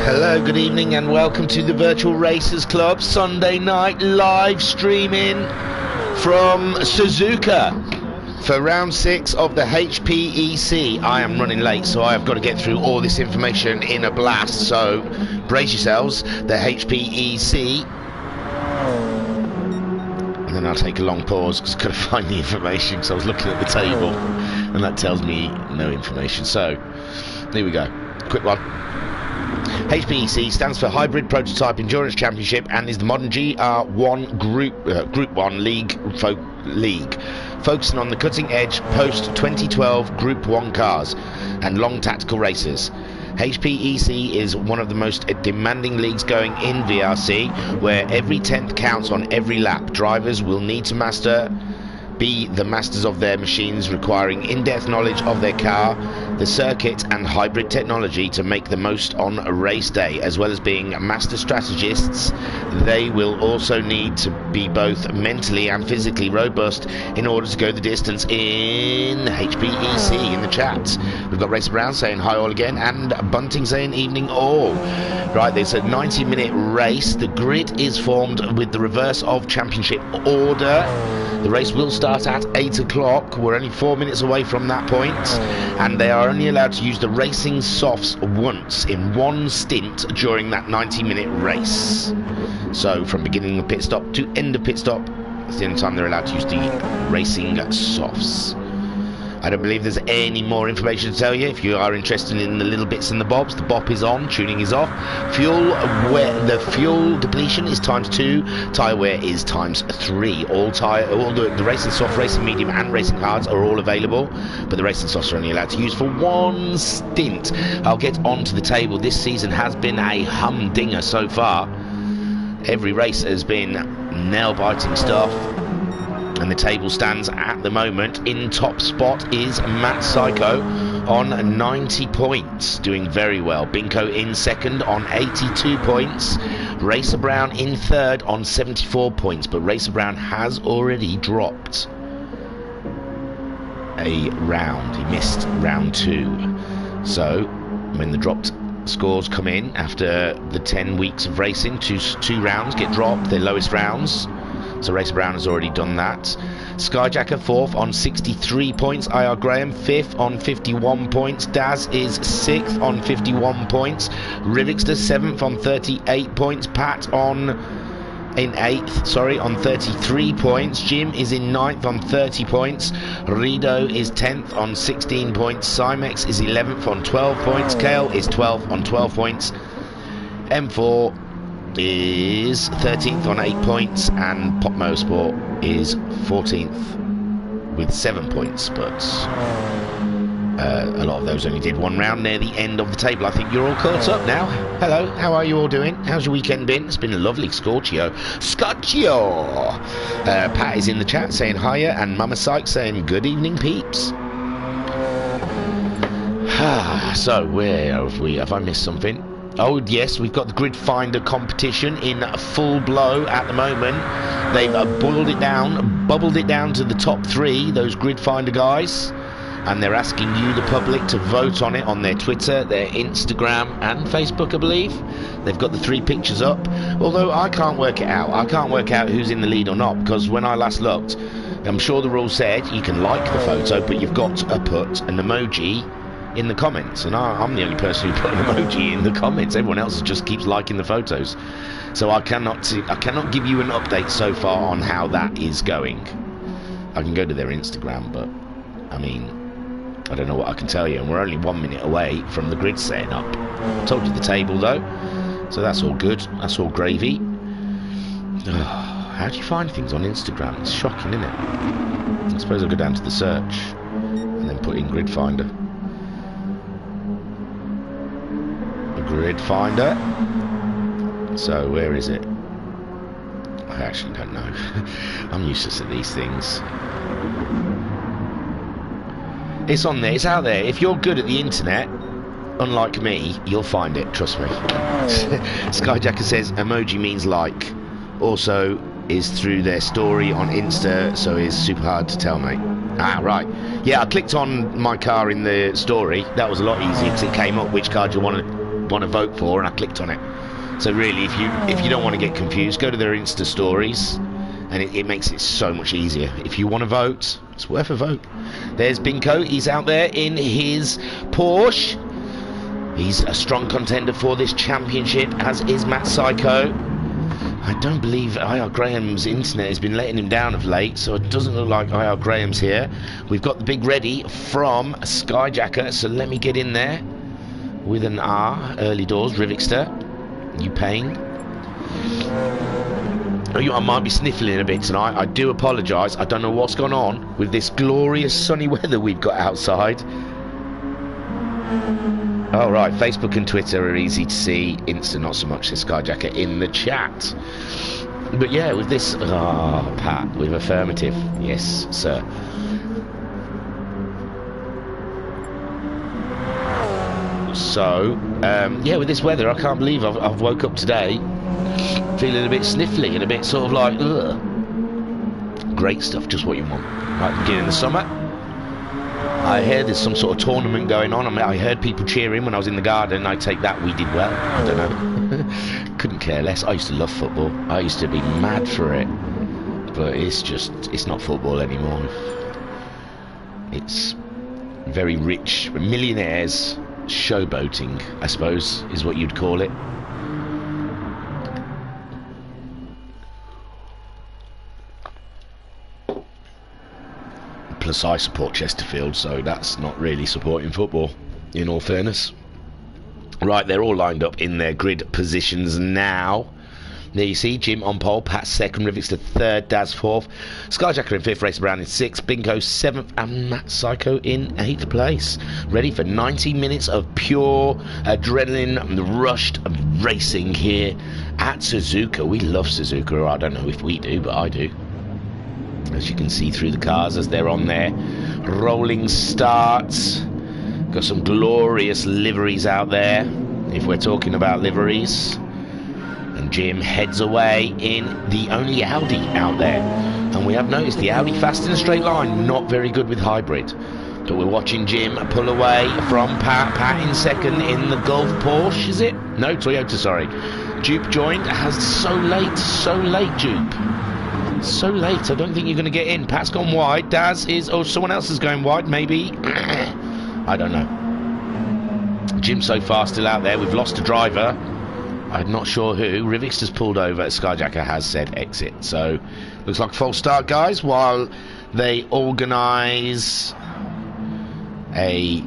Hello, good evening and welcome to the Virtual Racers Club Sunday night live streaming from Suzuka for round 6 of the HPEC. I am running late, so I have got to get through all this information in a blast, so brace yourselves. The HPEC, and then I'll take a long pause because I've got to find the information because I was looking at the table and that tells me no information. So here we go, quick one. HPEC stands for Hybrid Prototype Endurance Championship and is the modern GR1 Group 1 league, focusing on the cutting edge post-2012 Group 1 cars and long tactical races. HPEC is one of the most demanding leagues going in VRC, where every 10th counts on every lap. Drivers will need to be the masters of their machines, requiring in-depth knowledge of their car, the circuit and hybrid technology to make the most on a race day. As well as being master strategists, they will also need to be both mentally and physically robust in order to go the distance in HPEC. In the chat we've got Racer Brown saying hi all again, and Bunting saying evening all. Right, there's a 90-minute race. The grid is formed with the reverse of championship order. The race will start at 8 o'clock. We're only 4 minutes away from that point, and they are only allowed to use the racing softs once in one stint during that 90-minute race. So from beginning of pit stop to end of pit stop, that's the only time they're allowed to use the racing softs. I don't believe there's any more information to tell you. If you are interested in the little bits and the bobs, the bop is on, tuning is off. The fuel depletion is ×2, tyre wear is ×3. All the racing soft, racing medium and racing hards are all available, but the racing softs are only allowed to use for one stint. I'll get onto the table. This season has been a humdinger so far. Every race has been nail-biting stuff. And the table stands at the moment. In top spot is Matt Psycho on 90 points, doing very well. Binko in second on 82 points. Racer Brown in third on 74 points, but Racer Brown has already dropped a round. He missed round 2. So when the dropped scores come in after the 10 weeks of racing, two rounds get dropped, their lowest rounds. So Racer Brown has already done that. Skyjacker 4th on 63 points. IR Graham 5th on 51 points. Daz is 6th on 51 points. Rivixter 7th on 38 points. Pat in 8th, on 33 points. Jim is in 9th on 30 points. Rido is 10th on 16 points. Cymex is 11th on 12 points. Kale is 12th on 12 points. M4 is 13th on 8 points, and Pop Motorsport is 14th with 7 points, but a lot of those only did one round near the end of the table. I think you're all caught up now. Hello, how are you all doing? How's your weekend been? It's been a lovely Scotchio. Pat is in the chat saying hiya, and Mama Sykes saying good evening peeps. So where have we? Have I missed something? Oh yes, we've got the Grid Finder competition in full blow at the moment. They've bubbled it down to the top 3, those Grid Finder guys, and they're asking you, the public, to vote on it on their Twitter, their Instagram and Facebook, I believe. They've got the 3 pictures up, although I can't work it out. I can't work out who's in the lead or not, because when I last looked, I'm sure the rule said you can like the photo, but you've got to put an emoji in the comments, and I'm the only person who put an emoji in the comments. Everyone else just keeps liking the photos, so I cannot give you an update so far on how that is going. I can go to their Instagram, but I mean, I don't know what I can tell you, and we're only 1 minute away from the grid setting up. I told you the table though, so that's all good, that's all gravy. How do you find things on Instagram? It's shocking, isn't it? I suppose I'll go down to the search and then put in Grid Finder. Grid Finder. So where is it? I actually don't know. I'm useless at these things. It's on there, it's out there. If you're good at the internet, unlike me, you'll find it, trust me. Skyjacker says emoji means like. Also is through their story on Insta, so it's super hard to tell, mate. Ah, right. Yeah, I clicked on my car in the story. That was a lot easier because it came up which car do you want to want to vote for, and I clicked on it. So really, if you don't want to get confused, go to their Insta stories, and it makes it so much easier. If you want to vote, it's worth a vote. There's Binko. He's out there in his Porsche. He's a strong contender for this championship, as is Matt Psycho. I don't believe IR Graham's internet has been letting him down of late, so it doesn't look like IR Graham's here. We've got the big ready from Skyjacker, so let me get in there with an R, early doors, Rivixter. You pain? I might be sniffling a bit tonight. I do apologise. I don't know what's gone on with this glorious sunny weather we've got outside. Oh right, Facebook and Twitter are easy to see. Insta not so much. The Skyjacker in the chat. But yeah, with this, Pat, with affirmative, yes, sir. So, yeah, with this weather, I can't believe I've woke up today feeling a bit sniffly and a bit sort of like, ugh. Great stuff, just what you want. Right, beginning of the summer. I hear there's some sort of tournament going on. I mean, I heard people cheering when I was in the garden. I take that we did well. I don't know. Couldn't care less. I used to love football. I used to be mad for it. But it's not football anymore. It's very rich, millionaires showboating, I suppose, is what you'd call it. Plus I support Chesterfield, so that's not really supporting football, in all fairness. Right, they're all lined up in their grid positions now. There you see Jim on pole, Pat second, Rivix third, Daz fourth, Skyjacker in fifth, Racer Brown in sixth, Bingo seventh, and Matt Psycho in eighth place. Ready for 90 minutes of pure adrenaline rushed racing here at Suzuka. We love Suzuka. I don't know if we do, but I do. As you can see through the cars as they're on their rolling starts. Got some glorious liveries out there, if we're talking about liveries. And Jim heads away in the only Audi out there. And we have noticed the Audi fast in a straight line, not very good with hybrid. But we're watching Jim pull away from Pat. Pat in second in the Golf Porsche, is it? No, Toyota, sorry. Dupe joined. So late, Dupe. So late, I don't think you're going to get in. Pat's gone wide. Daz is... Oh, someone else is going wide, maybe. I don't know. Jim's so far still out there. We've lost a driver. I'm not sure who. Rivix has pulled over. Skyjacker has said exit. So, looks like a false start, guys, while they organise a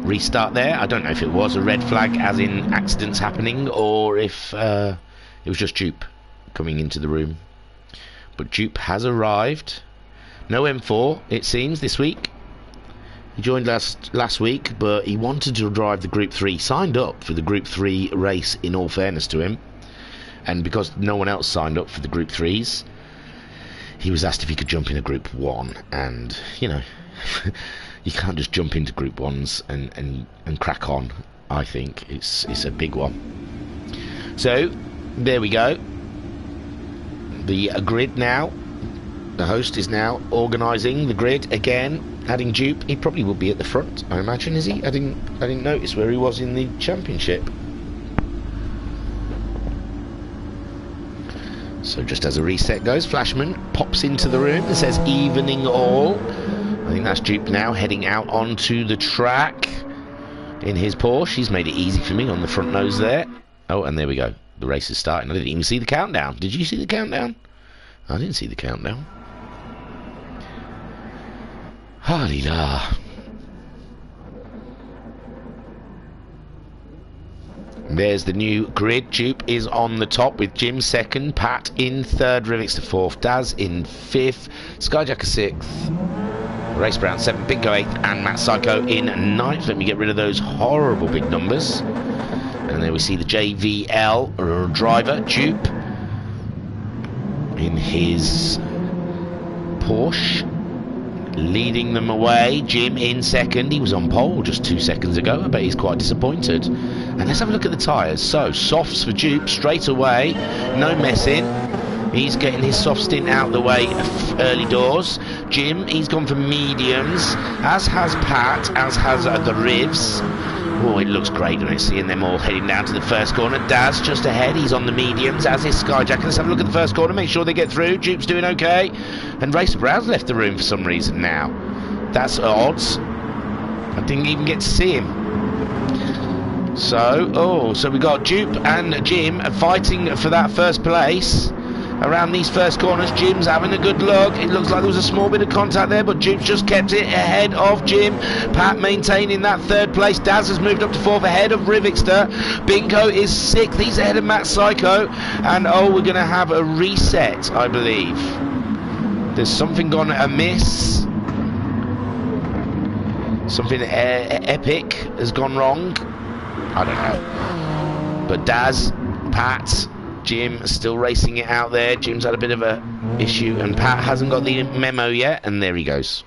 restart there. I don't know if it was a red flag, as in accidents happening, or if it was just Dupe coming into the room. But Dupe has arrived. No M4, it seems, this week. He joined last week, but he wanted to drive the Group 3. Signed up for the Group 3 race, in all fairness to him. And because no one else signed up for the Group 3s, he was asked if he could jump in a Group 1. And, you know, you can't just jump into Group 1s and crack on, I think. It's a big one. So, there we go. The grid now. The host is now organising the grid again, adding Dupe. He probably will be at the front, I imagine, is he? I didn't notice where he was in the championship. So just as a reset goes, Flashman pops into the room and says evening all. I think that's Dupe now heading out onto the track in his Porsche. He's made it easy for me on the front nose there. Oh, and there we go. The race is starting. I didn't even see the countdown. Did you see the countdown? I didn't see the countdown. Ha-dee-da. There's the new grid. Dupe is on the top with Jim second, Pat in third, Rivix to fourth, Daz in fifth, Skyjacker sixth, Race Brown seventh, Bingo eighth, and Matt Psycho in ninth. Let me get rid of those horrible big numbers. And there we see the JVL driver, Dupe, in his Porsche, leading them away. Jim in second. He was on pole just 2 seconds ago. I bet he's quite disappointed. And let's have a look at the tyres. So, softs for Dupe straight away. No messing. He's getting his soft stint out the way early doors. Jim, he's gone for mediums, as has Pat, as has the Rivs. Oh, it looks great, doesn't it? Seeing them all heading down to the first corner. Daz just ahead, he's on the mediums, as is Skyjacker. Let's have a look at the first corner, make sure they get through. Dupe's doing okay. And Racer Brown's left the room for some reason now. That's odds. I didn't even get to see him. So we got Dupe and Jim fighting for that first place. Around these first corners, Jim's having a good look. It looks like there was a small bit of contact there, but Dupe's just kept it ahead of Jim. Pat maintaining that third place. Daz has moved up to fourth ahead of Rivixter. Bingo is sixth. He's ahead of Matt Psycho. And we're going to have a reset, I believe. There's something gone amiss. Something epic has gone wrong. I don't know. But Daz, Pat, Jim still racing it out there. Jim's had a bit of a issue, and Pat hasn't got the memo yet, and there he goes.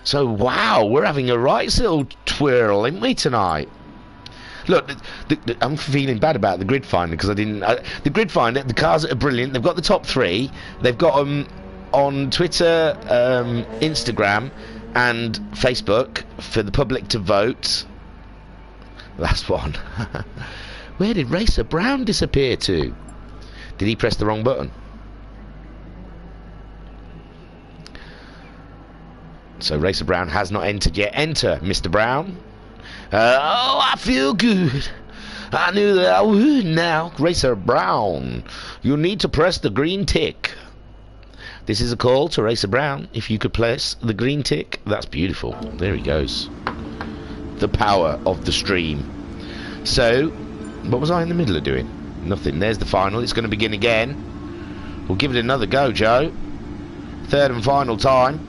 So wow, we're having a right little twirl, ain't we, tonight? Look, I'm feeling bad about the grid finder because I didn't. The grid finder, the cars are brilliant. They've got the top three. They've got them on Twitter, Instagram, and Facebook for the public to vote. Last one. Where did Racer Brown disappear to? Did he press the wrong button? So Racer Brown has not entered yet. Enter, Mr. Brown. Oh, I feel good. I knew that I would now. Racer Brown, you need to press the green tick. This is a call to Racer Brown. If you could press the green tick, that's beautiful. There he goes. The power of the stream. So, what was I in the middle of doing? Nothing. There's the final. It's going to begin again. We'll give it another go, Joe. Third and final time.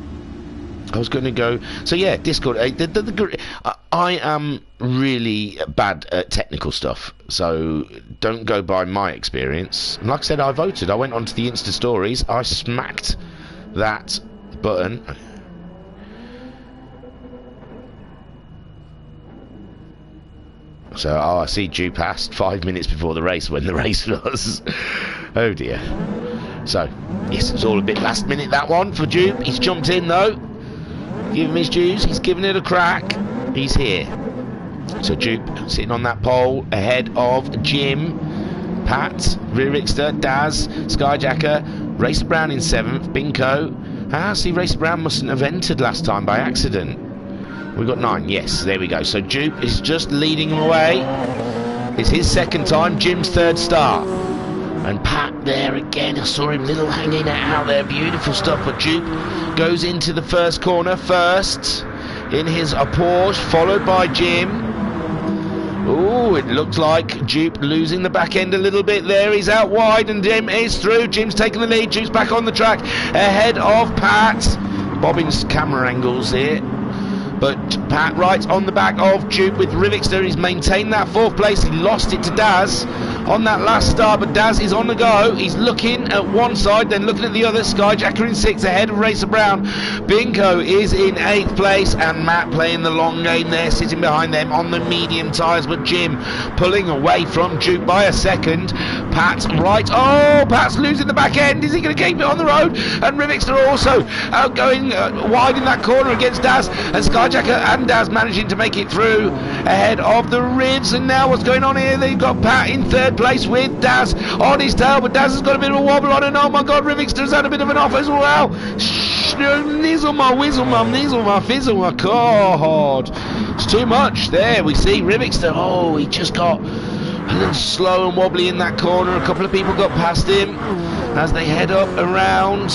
I was going to go. So yeah, Discord. I am really bad at technical stuff, so don't go by my experience. And like I said, I voted. I went onto the Insta stories. I smacked that button. So, I see Dupe passed 5 minutes before the race when the race was. Oh dear. So, yes, it was all a bit last minute, that one, for Dupe. He's jumped in, though. Give him his dues. He's given it a crack. He's here. So, Dupe sitting on that pole ahead of Jim, Pat, Rivixter, Daz, Skyjacker, Racer Brown in 7th, Binko. See, Racer Brown mustn't have entered last time by accident. We got 9, yes, there we go. So Dupe is just leading him away. It's his second time, Jim's third start. And Pat there again, I saw him little hanging out there, beautiful stuff. But Dupe goes into the first corner first in his Porsche, followed by Jim. Oh, it looks like Dupe losing the back end a little bit there. He's out wide and Jim is through. Jim's taking the lead, Dupe's back on the track ahead of Pat. Bobbin's camera angles here. But Pat right on the back of Dupe with Rivixter. He's maintained that 4th place. He lost it to Daz on that last start, but Daz is on the go. He's looking at one side, then looking at the other. Skyjacker in 6th ahead of Racer Brown. Bingo is in 8th place, and Matt playing the long game there, sitting behind them on the medium tyres. But Jim pulling away from Dupe by a second. Pat right. Oh, Pat's losing the back end. Is he going to keep it on the road? And Rivixter also going wide in that corner against Daz, and Skyjacker and Daz managing to make it through ahead of the Rivs. And now what's going on here? They've got Pat in 3rd place with Daz on his tail, but Daz has got a bit of a wobble on, and oh my god, Rivixter's had a bit of an off as well. Nizzle my whizzle my nizzle my fizzle my god. It's too much. There we see Rivixter. Oh, he just got a little slow and wobbly in that corner. A couple of people got past him as they head up around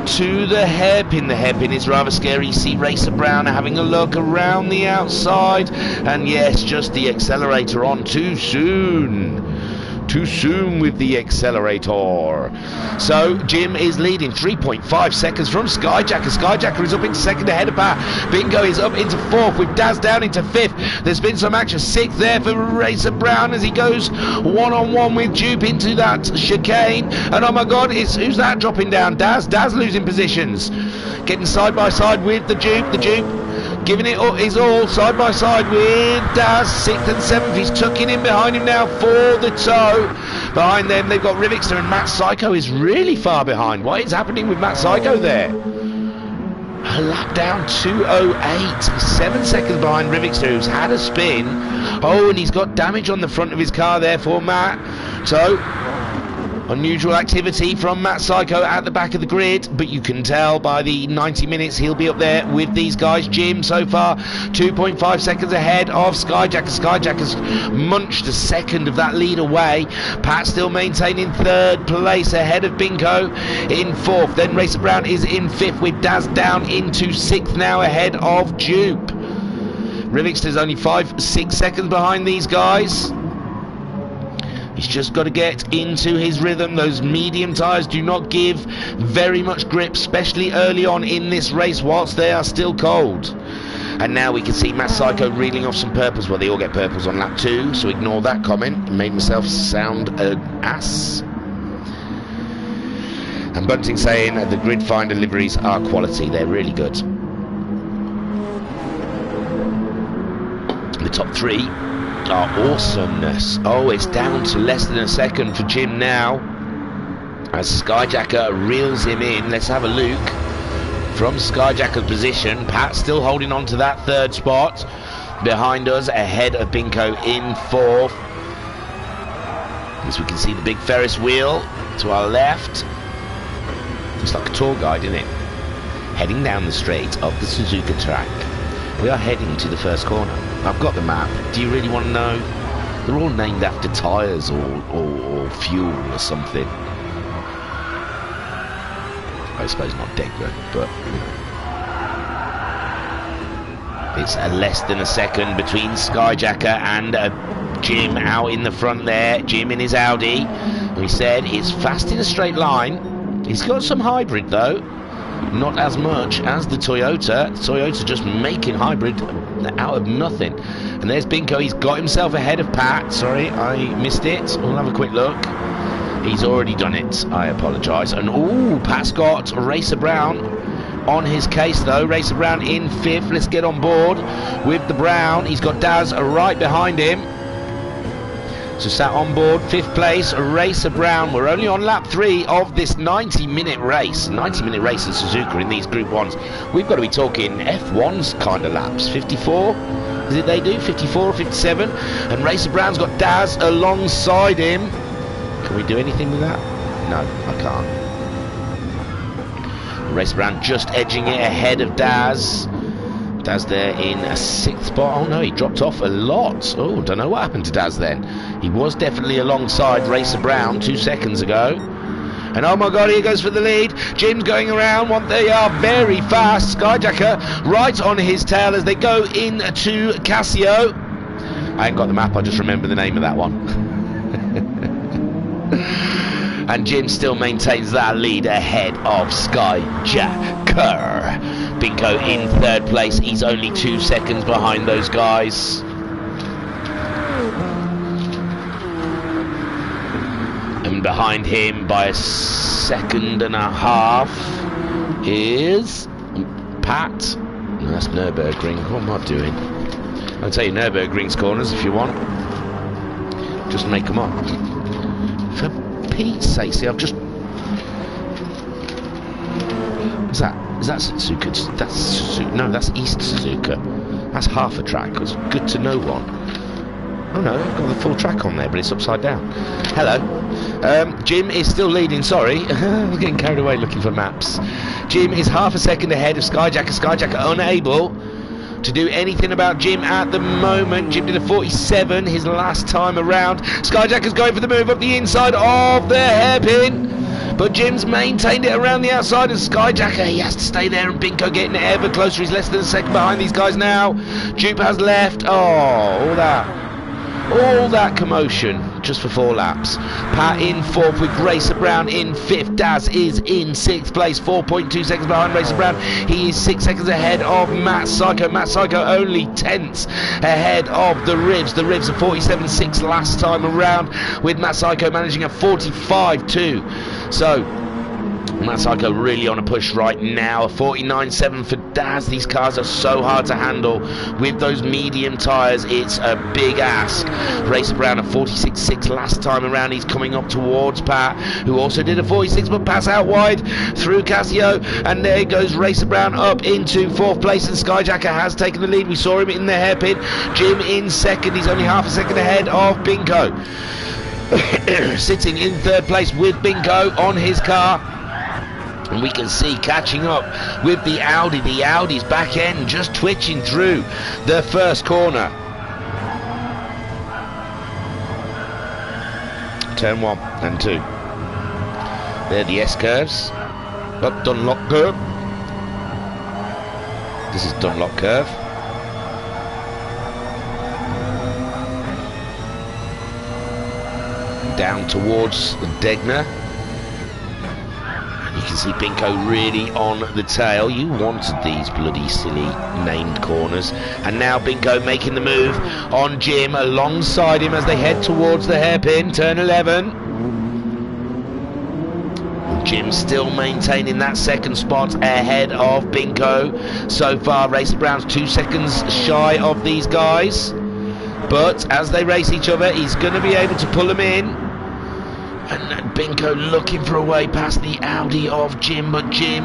to the hairpin. The hairpin is rather scary. You see Racer Brown having a look around the outside, and yes, just the accelerator on too soon. Too soon with the accelerator. So Jim is leading 3.5 seconds from Skyjacker. Skyjacker is up into 2nd ahead of Pat. Bingo is up into 4th with Daz down into 5th. There's been some action. 6th there for Racer Brown as he goes one-on-one with Dupe into that chicane. And oh my god, who's that dropping down? Daz losing positions. Getting side by side with the Dupe. The Dupe giving it his all side by side with Daz. 6th and 7th. He's tucking in behind him now for the toe. Behind them they've got Rivixter, and Matt Psycho is really far behind. What is happening with Matt Psycho there? a lap down, 2:08, 7 seconds behind Rivix, who's had a spin. Oh, and he's got damage on the front of his car there for Matt. So, unusual activity from Matt Psycho at the back of the grid, but you can tell by the 90 minutes he'll be up there with these guys. Jim so far 2.5 seconds ahead of Skyjacker. Skyjacker's munched a second of that lead away. Pat still maintaining third place ahead of Binko in fourth. Then Racer Brown is in fifth with Daz down into sixth now ahead of Dupe. Rivixter's only 5-6 seconds behind these guys. He's just got to get into his rhythm. Those medium tyres do not give very much grip, especially early on in this race whilst they are still cold. And now we can see Matt Psycho reeling off some purples. Well, they all get purples on lap 2, so ignore that comment. It made myself sound an ass. And Bunting saying the grid finder liveries are quality. They're really good. The top 3 are awesomeness. Oh, it's down to less than a second for Jim now as Skyjacker reels him in. Let's have a look from Skyjacker's position. Pat still holding on to that third spot behind us ahead of Binko in fourth, as we can see the big Ferris wheel to our left. It's like a tour guide, isn't it? Heading down the straight of the Suzuka track. We are heading to the first corner. I've got the map. Do you really want to know? They're all named after tyres or fuel or something. I suppose not Degra, but you know. It's less than a second between Skyjacker and Jim out in the front there. Jim in his Audi. We said it's fast in a straight line. He's got some hybrid though. Not as much as the Toyota. Toyota just making hybrid out of nothing. And there's Binko. He's got himself ahead of Pat. Sorry, I missed it. We'll have a quick look. He's already done it. I apologise. And ooh, Pat's got Racer Brown on his case though. Racer Brown in fifth. Let's get on board with the Brown. He's got Daz right behind him. So sat on board, fifth place, Racer Brown. We're only on lap 3 of this 90-minute race. 90-minute race at Suzuka in these Group 1s. We've got to be talking F1's kind of laps. 54, is it they do? 54 or 57? And Racer Brown's got Daz alongside him. Can we do anything with that? No, I can't. Racer Brown just edging it ahead of Daz. Daz there in a 6th spot. Oh no, he dropped off a lot. Oh, don't know what happened to Daz then. He was definitely alongside Racer Brown 2 seconds ago. And oh my god, here goes for the lead. Jim's going around. They are very fast. Skyjacker right on his tail as they go into Casio. I ain't got the map, I just remember the name of that one. And Jim still maintains that lead ahead of Skyjacker. Binko in 3rd place. He's only 2 seconds behind those guys. And behind him by a 1.5 seconds is Pat. No, that's Nürburgring. What am I doing? I'll tell you Nürburgring's corners if you want. Just make them up. For Pete's sake, see, I've just... What's that? Is that Suzuka? That's Suzuka. No, that's East Suzuka. That's half a track. It's good to know one. Oh no, I've got the full track on there, but it's upside down. Hello. Jim is still leading, sorry. I'm getting carried away looking for maps. Jim is half a second ahead of Skyjacker. Skyjacker unable to do anything about Jim at the moment. Jim did a 47 his last time around. Skyjacker's going for the move up the inside of the hairpin. But Jim's maintained it around the outside, and Skyjacker, he has to stay there, and Binko getting ever closer. He's less than a second behind these guys now. Dupe has left. Oh, all that commotion just for 4 laps. Pat in 4th with Racer Brown in 5th. Daz is in 6th place, 4.2 seconds behind Racer Brown. He is 6 seconds ahead of Matt Psycho. Matt Psycho only 10ths ahead of the Rivs. The Rivs are 47.6 last time around, with Matt Psycho managing a 45.2. So Matt Psycho really on a push right now. 49.7 for Daz. These cars are so hard to handle with those medium tyres. It's a big ask. Racer Brown a 46.6 last time around. He's coming up towards Pat, who also did a 46, but Pat's out wide through Casio, and there goes Racer Brown up into 4th place, and Skyjacker has taken the lead. We saw him in the hairpin. Jim in 2nd. He's only half a second ahead of Binko. Sitting in 3rd place with Binko on his car. And we can see catching up with the Audi. The Audi's back end just twitching through the first corner. Turn 1 and 2. There the S-curves. Up Dunlop curve. This is Dunlop curve. Down towards Degner. You can see Binko really on the tail. You wanted these bloody silly named corners. And now Binko making the move on Jim alongside him as they head towards the hairpin, turn 11. And Jim still maintaining that 2nd spot ahead of Binko. So far, Racer Brown's 2 seconds shy of these guys. But as they race each other, he's going to be able to pull them in. And Binko looking for a way past the Audi of Jim, but Jim,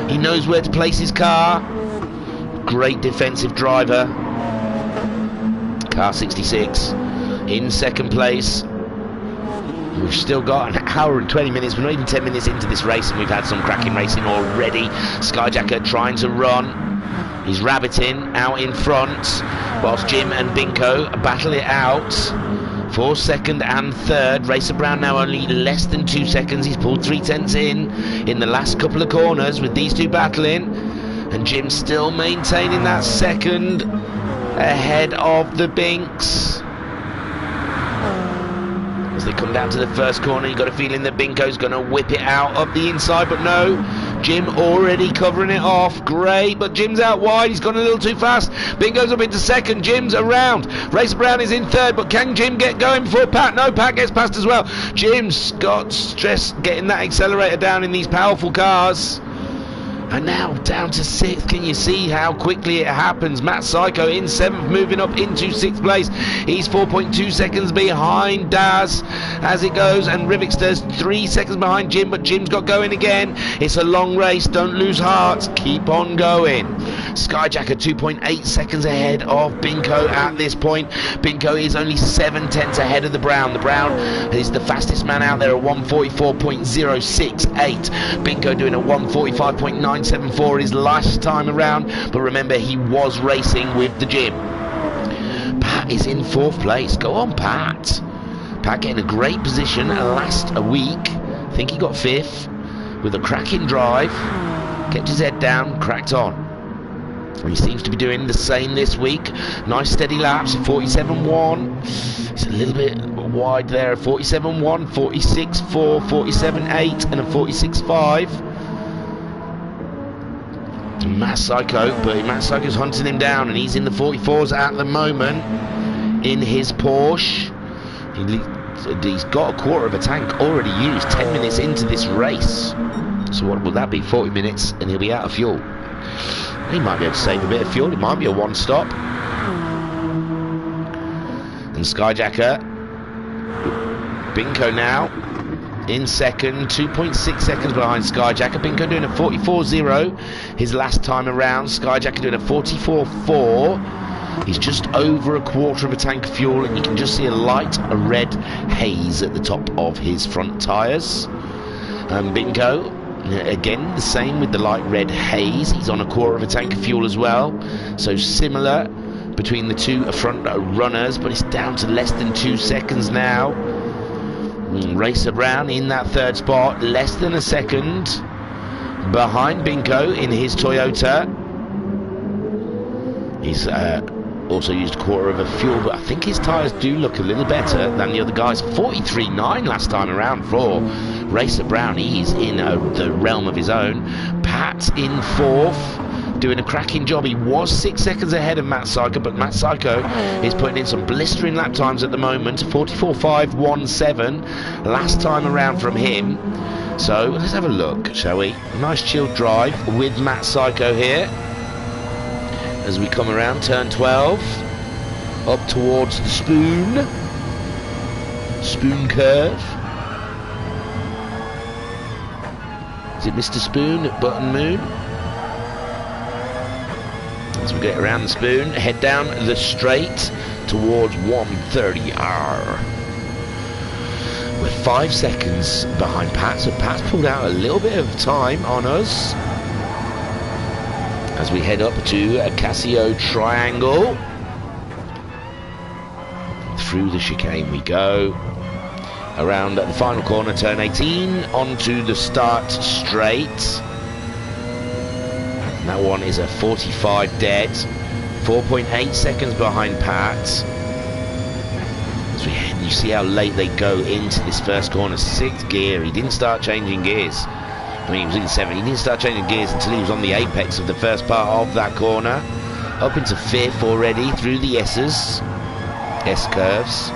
he knows where to place his car. Great defensive driver. Car 66 in 2nd place. We've still got an hour and 20 minutes. We're not even 10 minutes into this race, and we've had some cracking racing already. Skyjacker trying to run. He's rabbiting out in front, whilst Jim and Binko battle it out for 2nd and 3rd. Racer Brown now only less than 2 seconds. He's pulled 3/10 in the last couple of corners with these two battling, and Jim still maintaining that 2nd ahead of the Binks. As they come down to the first corner, you got a feeling that Binko's going to whip it out up the inside, but no, Jim already covering it off. Great, but Jim's out wide. He's gone a little too fast. Binko's up into 2nd. Jim's around. Racer Brown is in 3rd, but can Jim get going before Pat? No, Pat gets past as well. Jim's got stress getting that accelerator down in these powerful cars. And now down to 6th. Can you see how quickly it happens? Matt Psycho in 7th, moving up into 6th place. He's 4.2 seconds behind Daz as it goes, and Rivixter's 3 seconds behind Jim, but Jim's got going again. It's a long race. Don't lose heart. Keep on going. Skyjacker 2.8 seconds ahead of Binko at this point. Binko is only 7/10 ahead of the Brown. The Brown is the fastest man out there at 1:44.068. Binko doing a 1:45.974 his last time around, but remember, he was racing with the Jim. Pat is in 4th place. Go on, Pat. Pat getting a great position last week. I think he got 5th with a cracking drive. Kept his head down, cracked on. He seems to be doing the same this week. Nice steady laps, 47.1. It's a little bit wide there. 47.1, 46.4, 47.8, and a 46.5. Matt Psycho, but Matt Psycho's hunting him down, and he's in the 44s at the moment in his Porsche. He's got a quarter of a tank already used 10 minutes into this race. So what will that be? 40 minutes, and he'll be out of fuel. He might be able to save a bit of fuel. It might be a 1-stop. And Skyjacker, Binko now in 2nd, 2.6 seconds behind Skyjacker. Binko doing a 44.0 his last time around. Skyjacker doing a 44.4. He's just over a quarter of a tank of fuel, and you can just see a light red haze at the top of his front tyres. Binko, again, the same with the light red haze. He's on a quarter of a tank of fuel as well. So similar between the two front runners, but it's down to less than 2 seconds now. Racer Brown in that 3rd spot, less than a second behind Binko in his Toyota. He's also used a quarter of a fuel, but I think his tyres do look a little better than the other guys. 43.9 last time around for Racer Brown. He's in the realm of his own. Pat in 4th, doing a cracking job. He was 6 seconds ahead of Matt Psycho, but Matt Psycho is putting in some blistering lap times at the moment. 44.517 last time around from him. So let's have a look, shall we? A nice chilled drive with Matt Psycho here as we come around turn 12 up towards the spoon curve. Is it Mr. Spoon at Button Moon? As we get around the spoon, head down the straight towards 130R. We're 5 seconds behind Pat, so Pat's pulled out a little bit of time on us as we head up to a Casio Triangle. Through the chicane we go. Around the final corner, turn 18, onto the start straight. And that one is a 45 dead. 4.8 seconds behind Pat. As we head, you see how late they go into this first corner. 6th gear. He didn't start changing gears. I mean, he was in 7th. He didn't start changing gears until he was on the apex of the first part of that corner. Up into 5th already, through the S's. S curves.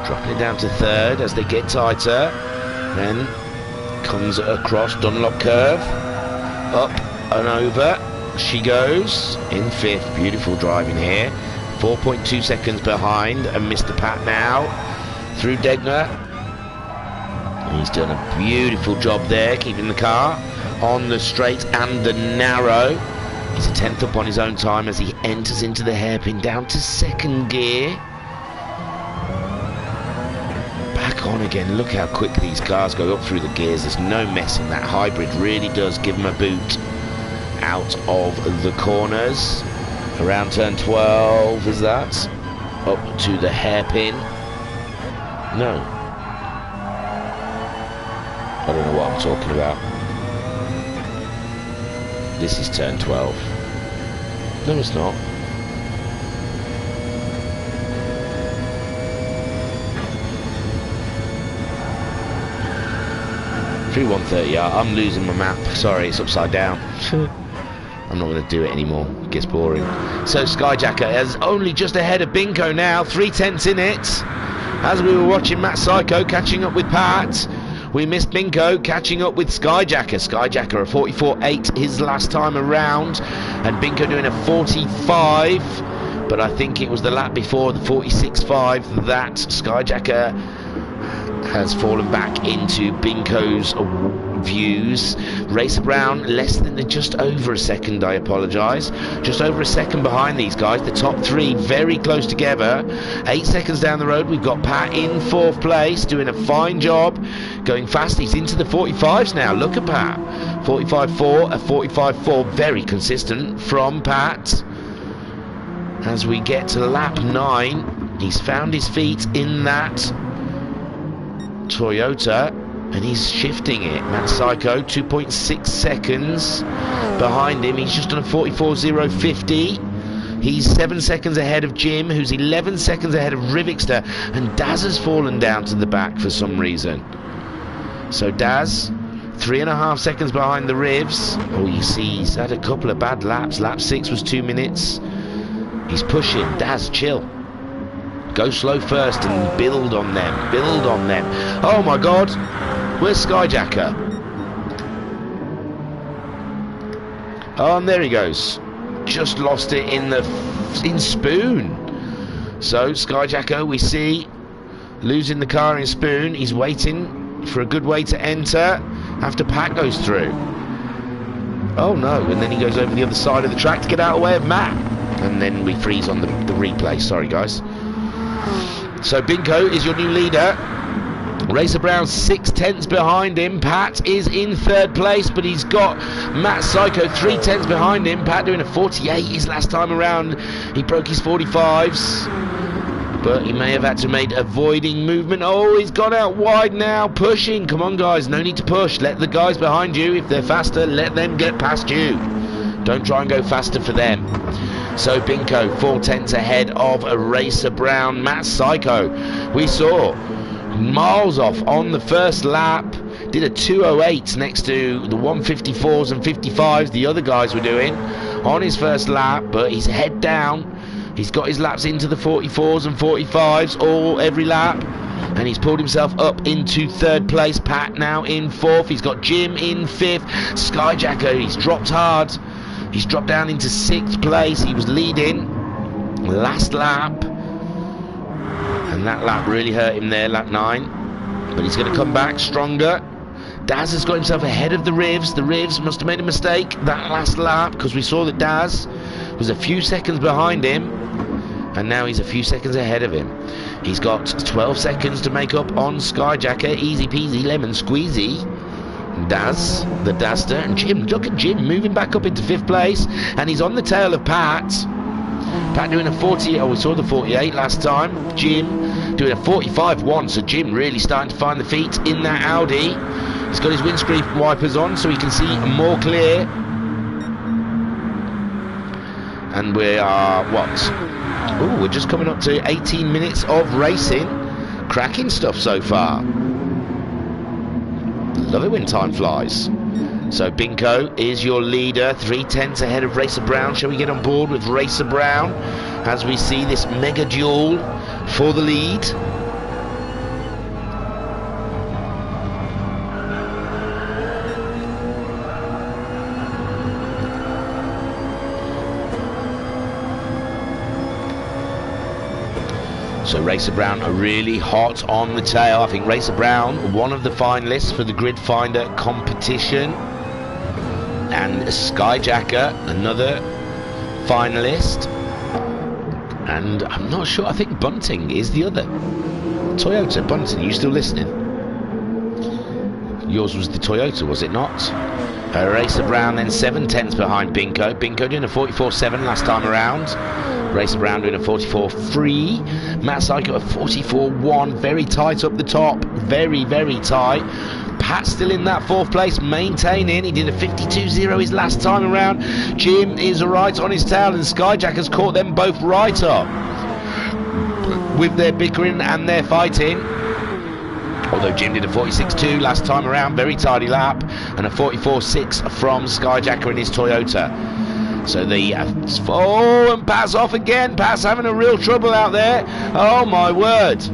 Dropping it down to 3rd as they get tighter. Then comes across Dunlop curve. Up and over. She goes in 5th. Beautiful driving here. 4.2 seconds behind. And Mr. Pat now through Degner. He's done a beautiful job there, keeping the car on the straight and the narrow. He's a 10th up on his own time as he enters into the hairpin, down to 2nd gear. Back on again. Look how quick these cars go up through the gears. There's no messing. That hybrid really does give them a boot out of the corners. Around turn 12 is that. Up to the hairpin. No. I don't know what I'm talking about. This is turn 12. No, it's not. Through 130, I'm losing my map. Sorry, it's upside down. I'm not going to do it anymore. It gets boring. So Skyjacker is only just ahead of Binko now. 3/10 in it. As we were watching Matt Psycho catching up with Pat, we missed Binko catching up with Skyjacker. Skyjacker a 44.8 his last time around, and Binko doing a 45. But I think it was the lap before, the 46.5, that Skyjacker has fallen back into Binko's views. Racer Brown less than just over a second, I apologise. Just over a second behind these guys. The top 3 very close together. 8 seconds down the road, we've got Pat in 4th place, doing a fine job, going fast. He's into the 45s now. Look at Pat. 45.4, a 45.4, very consistent from Pat. As we get to lap 9, he's found his feet in that Toyota, and he's shifting it. Matt Psycho 2.6 seconds behind him. He's just on a 44.050. He's 7 seconds ahead of Jim, who's 11 seconds ahead of Rivixter, and Daz has fallen down to the back for some reason. So Daz 3.5 seconds behind the Rivs. Oh, you see he's had a couple of bad laps. Lap 6 was 2 minutes. He's pushing. Daz, chill. Go slow first and build on them. Build on them. Oh my God. Where's Skyjacker? Oh, and there he goes. Just lost it in Spoon. So Skyjacker, we see losing the car in Spoon. He's waiting for a good way to enter after Pat goes through. Oh no, and then he goes over the other side of the track to get out of the way of Matt. And then we freeze on the replay. Sorry guys. So Binko is your new leader. Racer Brown 6/10 behind him. Pat is in 3rd place, but he's got Matt Psycho 3/10 behind him. Pat doing a 48 his last time around. He broke his 45s, but he may have had to make avoiding movement. Oh, he's gone out wide now, pushing. Come on guys, no need to push. Let the guys behind you, if they're faster, let them get past you. Don't try and go faster for them. So Binko 4/10 ahead of a Racer Brown. Matt Psycho, we saw miles off on the first lap. Did a 2:08 next to the 154s and 55s the other guys were doing on his first lap, but he's head down. He's got his laps into the 44s and 45s every lap, and he's pulled himself up into third place. Pat now in fourth. He's got Jim in fifth. Skyjacker, he's dropped hard. He's dropped down into sixth place. He was leading last lap, and that lap really hurt him there, lap 9. But he's going to come back stronger. Daz has got himself ahead of the Rivs. The Rivs must have made a mistake that last lap, because we saw that Daz was a few seconds behind him, and now he's a few seconds ahead of him. He's got 12 seconds to make up on Skyjacker. Easy peasy lemon squeezy. Daz, the Dazster, and Jim. Look at Jim moving back up into fifth place, and he's on the tail of Pat. Pat doing a 40. Oh, we saw the 48 last time. Jim doing a 45-1. So Jim really starting to find the feet in that Audi. He's got his windscreen wipers on so he can see more clear. And we are what? Oh, we're just coming up to 18 minutes of racing. Cracking stuff so far. Love it when time flies. So Binko is your leader, 3/10 ahead of Racer Brown. Shall we get on board with Racer Brown as we see this mega duel for the lead? So Racer Brown are really hot on the tail. I think Racer Brown, one of the finalists for the Grid Finder competition. And Skyjacker, another finalist. And I'm not sure, I think Bunting is the other. Toyota, Bunting, you still listening? Yours was the Toyota, was it not? Racer Brown then 7/10 behind Binko. Binko doing a 44.7 last time around. Racer Brown doing a 44.3. Matt Psycho a 44.1. Very tight up the top. Very, very tight. Pat still in that fourth place, maintaining. He did a 52.0 his last time around. Jim is right on his tail, and Skyjack has caught them both right up with their bickering and their fighting. Although Jim did a 46.2 last time around, very tidy lap, and a 44.6 from Skyjacker in his Toyota. So the and Pat's off again. Pat's having a real trouble out there. Oh my word.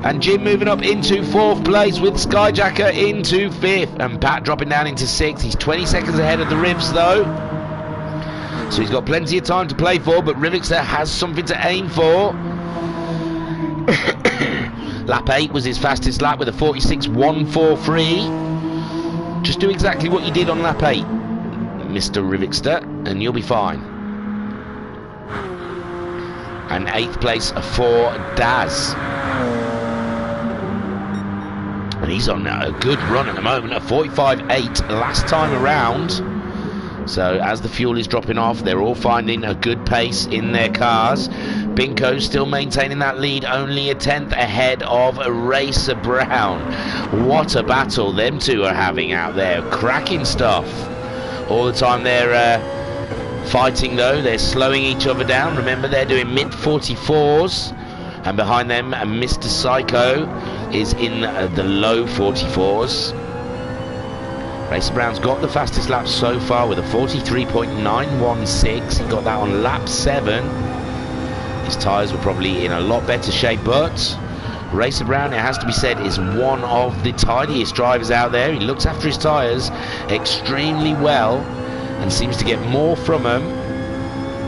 And Jim moving up into fourth place with Skyjacker into fifth, and Pat dropping down into sixth. He's 20 seconds ahead of the Rivs though, so he's got plenty of time to play for, but Rivixter has something to aim for. Lap 8 was his fastest lap with a 46.143. Just do exactly what you did on lap 8, Mr. Rivixter, and you'll be fine. And 8th place for Daz. And he's on a good run at the moment, a 45.8 last time around. So as the fuel is dropping off, they're all finding a good pace in their cars. Binko still maintaining that lead, only a 10th ahead of Racer Brown. What a battle them two are having out there. Cracking stuff. All the time they're fighting though, they're slowing each other down. Remember, they're doing mid 44s. And behind them, Mr. Psycho is in the low 44s. Racer Brown's got the fastest lap so far with a 43.916. He got that on lap 7. His tyres were probably in a lot better shape, but Racer Brown, it has to be said, is one of the tidiest drivers out there. He looks after his tyres extremely well and seems to get more from them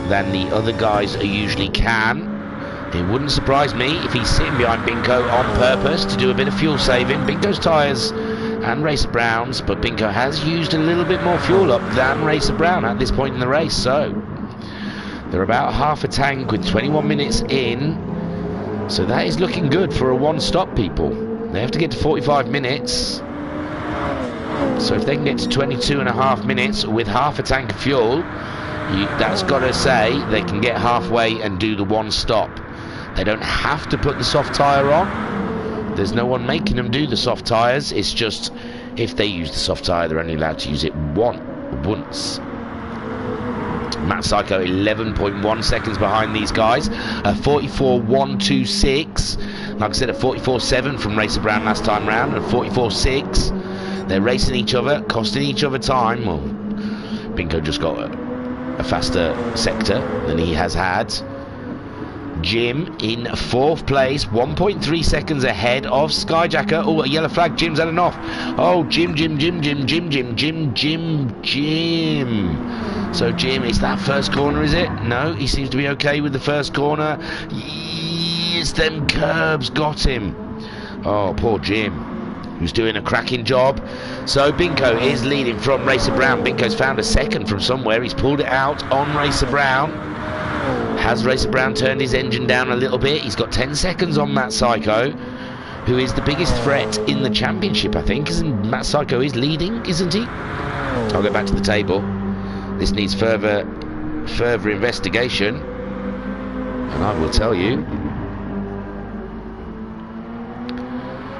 than the other guys usually can. It wouldn't surprise me if he's sitting behind Binko on purpose to do a bit of fuel saving. Binko's tyres and Racer Brown's, but Binko has used a little bit more fuel up than Racer Brown at this point in the race, so they're about half a tank with 21 minutes in, so that is looking good for a one-stop, people. They have to get to 45 minutes, so if they can get to 22.5 minutes with half a tank of fuel, that's got to say they can get halfway and do the one-stop. They don't have to put the soft tyre on. There's no one making them do the soft tyres. It's just if they use the soft tyre, they're only allowed to use it once. Matt Psycho 11.1 seconds behind these guys. A 44.126. Like I said, a 44.7 from Racer Brown last time round, and a 44.6 They're racing each other, costing each other time. Well, Binko just got a faster sector than he has had. Jim in 4th place, 1.3 seconds ahead of Skyjacker. Oh, a yellow flag. Jim's had enough. Oh, Jim. So Jim, is that first corner, is it? No, he seems to be okay with the first corner. Yes, them curbs got him. Oh, poor Jim, who's doing a cracking job. So Binko is leading from Racer Brown. Binko's found a second from somewhere. He's pulled it out on Racer Brown. Has Racer Brown turned his engine down a little bit? He's got 10 seconds on Matt Psycho, who is the biggest threat in the championship, I think. Matt Psycho is leading, isn't he? I'll go back to the table. This needs further investigation, and I will tell you.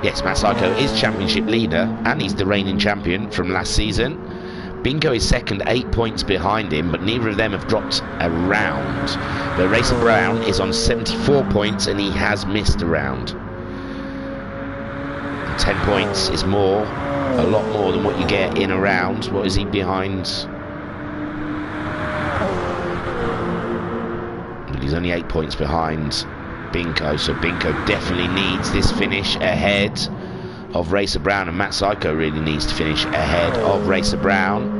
Yes, Matt Psycho is championship leader, and he's the reigning champion from last season. Binko is second, 8 points behind him, but neither of them have dropped a round. But Racer Brown is on 74 points, and he has missed a round. 10 points is more, a lot more than what you get in a round. What is he behind? But he's only 8 points behind Binko, so Binko definitely needs this finish ahead of Racer Brown, and Matt Psycho really needs to finish ahead of Racer Brown.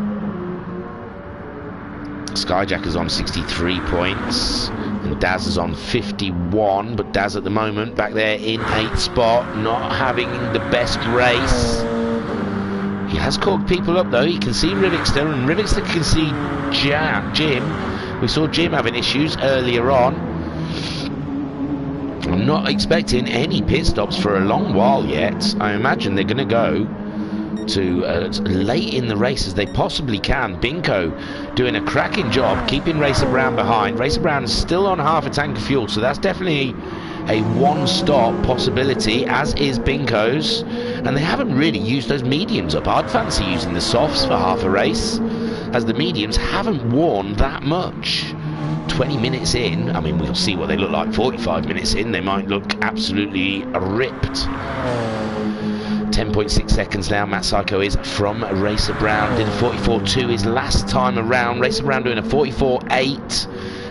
Skyjacker's on 63 points, and Daz is on 51, but Daz at the moment back there in 8th spot, not having the best race. He has caught people up though. He can see Rivixter, and Rivixter can see Jim. We saw Jim having issues earlier on. I'm not expecting any pit stops for a long while yet. I imagine they're going to go to late in the race as they possibly can. Binko doing a cracking job keeping Racer Brown behind. Racer Brown is still on half a tank of fuel, so that's definitely a one-stop possibility, as is Binko's. And they haven't really used those mediums up. I'd fancy using the softs for half a race, as the mediums haven't worn that much. 20 minutes in, I mean, we'll see what they look like 45 minutes in. They might look absolutely ripped. 10.6 seconds now, Matt Psycho is from Racer Brown. Did a 44.2 his last time around. Racer Brown doing a 44.8.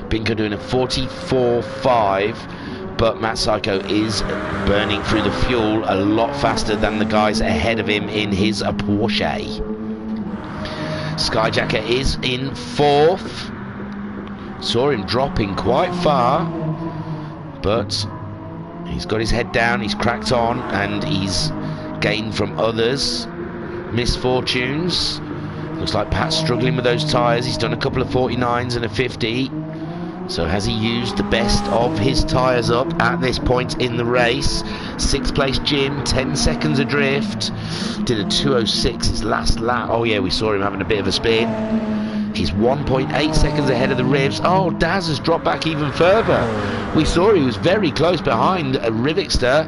Binko doing a 44.5. But Matt Psycho is burning through the fuel a lot faster than the guys ahead of him in his Porsche. Skyjacker is in 4th. Saw him dropping quite far, but he's got his head down, he's cracked on, and he's gained from others' misfortunes. Looks like Pat's struggling with those tyres. He's done a couple of 49s and a 50. So has he used the best of his tyres up at this point in the race? 6th place Jim, 10 seconds adrift. Did a 2:06 his last lap. Oh yeah, we saw him having a bit of a spin. He's 1.8 seconds ahead of the Rivs. Oh, Daz has dropped back even further. We saw he was very close behind Rivixter,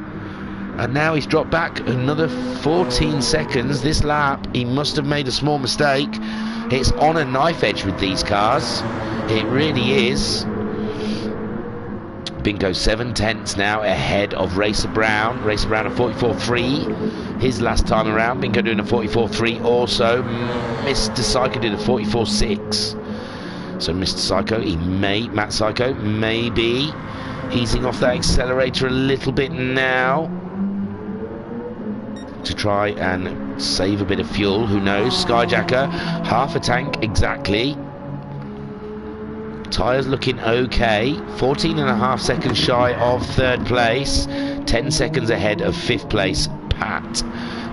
and now he's dropped back another 14 seconds this lap. He must have made a small mistake. It's on a knife edge with these cars. It really is. Binko 7/10 now ahead of Racer Brown. Racer Brown a 44.3 his last time around. Binko doing a 44.3 also. Mr. Psycho did a 44.6. So Mr. Psycho, Matt Psycho may be easing off that accelerator a little bit now to try and save a bit of fuel. Who knows? Skyjacker, half a tank exactly. Tyres looking okay. 14.5 seconds shy of 3rd place. 10 seconds ahead of 5th place Pat.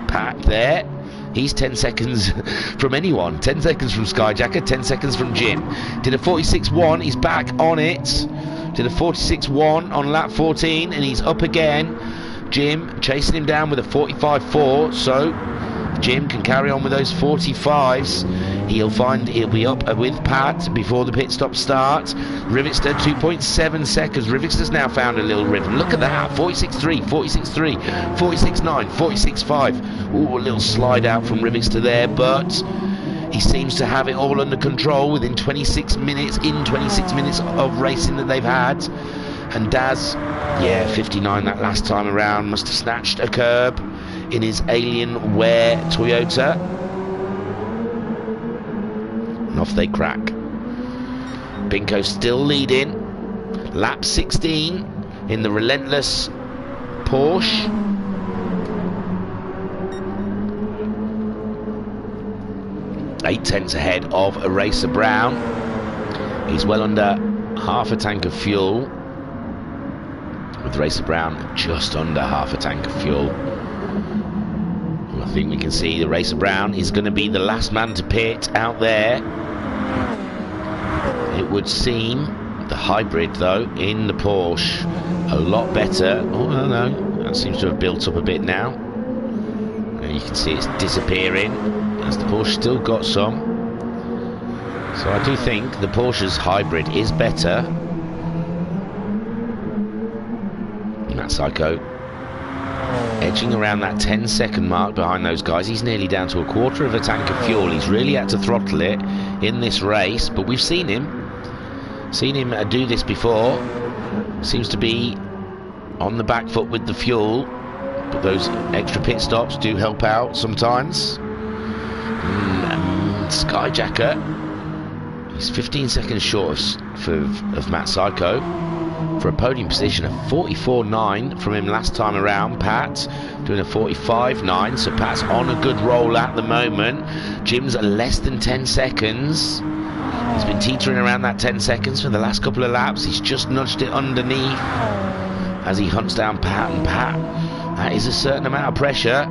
Pat there. He's 10 seconds from anyone. 10 seconds from Skyjacker, 10 seconds from Jim. Did a 46.1, he's back on it. Did a 46.1 on lap 14, and he's up again. Jim chasing him down with a 45.4, so Jim can carry on with those 45s. He'll be up with Pat before the pit stop starts. Rivixter 2.7 seconds. Rivixter's now found a little rhythm. Look at that, 46.3, 46.3, 46.9, 46.5. Ooh, a little slide out from Rivixter there, but he seems to have it all under control within 26 minutes of racing that they've had. And Daz, yeah, 59 that last time around, must have snatched a curb in his Alienware Toyota. And off they crack. Binko still leading. Lap 16 in the relentless Porsche. Eight tenths ahead of Racer Brown. He's well under half a tank of fuel, with Racer Brown just under half a tank of fuel. And I think we can see the Racer Brown is going to be the last man to pit out there. It would seem. The hybrid though in the Porsche a lot better. Oh no, that seems to have built up a bit now. And you can see it's disappearing as the Porsche still got some. So I do think the Porsche's hybrid is better. And that Psycho edging around that 10-second mark behind those guys. He's nearly down to a quarter of a tank of fuel. He's really had to throttle it in this race, but we've seen him do this before. Seems to be on the back foot with the fuel, but those extra pit stops do help out sometimes. Skyjacker, he's 15 seconds short of Matt Psycho for a podium position of 44.9 from him last time around. Pat doing a 45.9, so Pat's on a good roll at the moment. Jim's at less than 10 seconds. He's been teetering around that 10 seconds for the last couple of laps. He's just nudged it underneath as he hunts down Pat, and Pat, that is a certain amount of pressure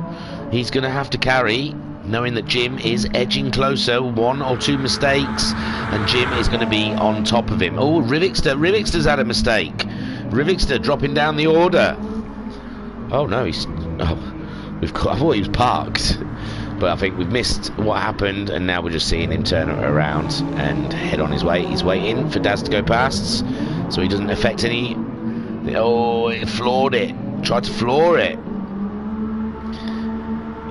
he's going to have to carry, knowing that Jim is edging closer. One or two mistakes and Jim is going to be on top of him. Oh, Rivixter's had a mistake. Rivixter dropping down the order. Oh no, I thought he was parked. But I think we've missed what happened, and now we're just seeing him turn around and head on his way. He's waiting for Daz to go past, so he doesn't affect any. Oh, it floored it. Tried to floor it.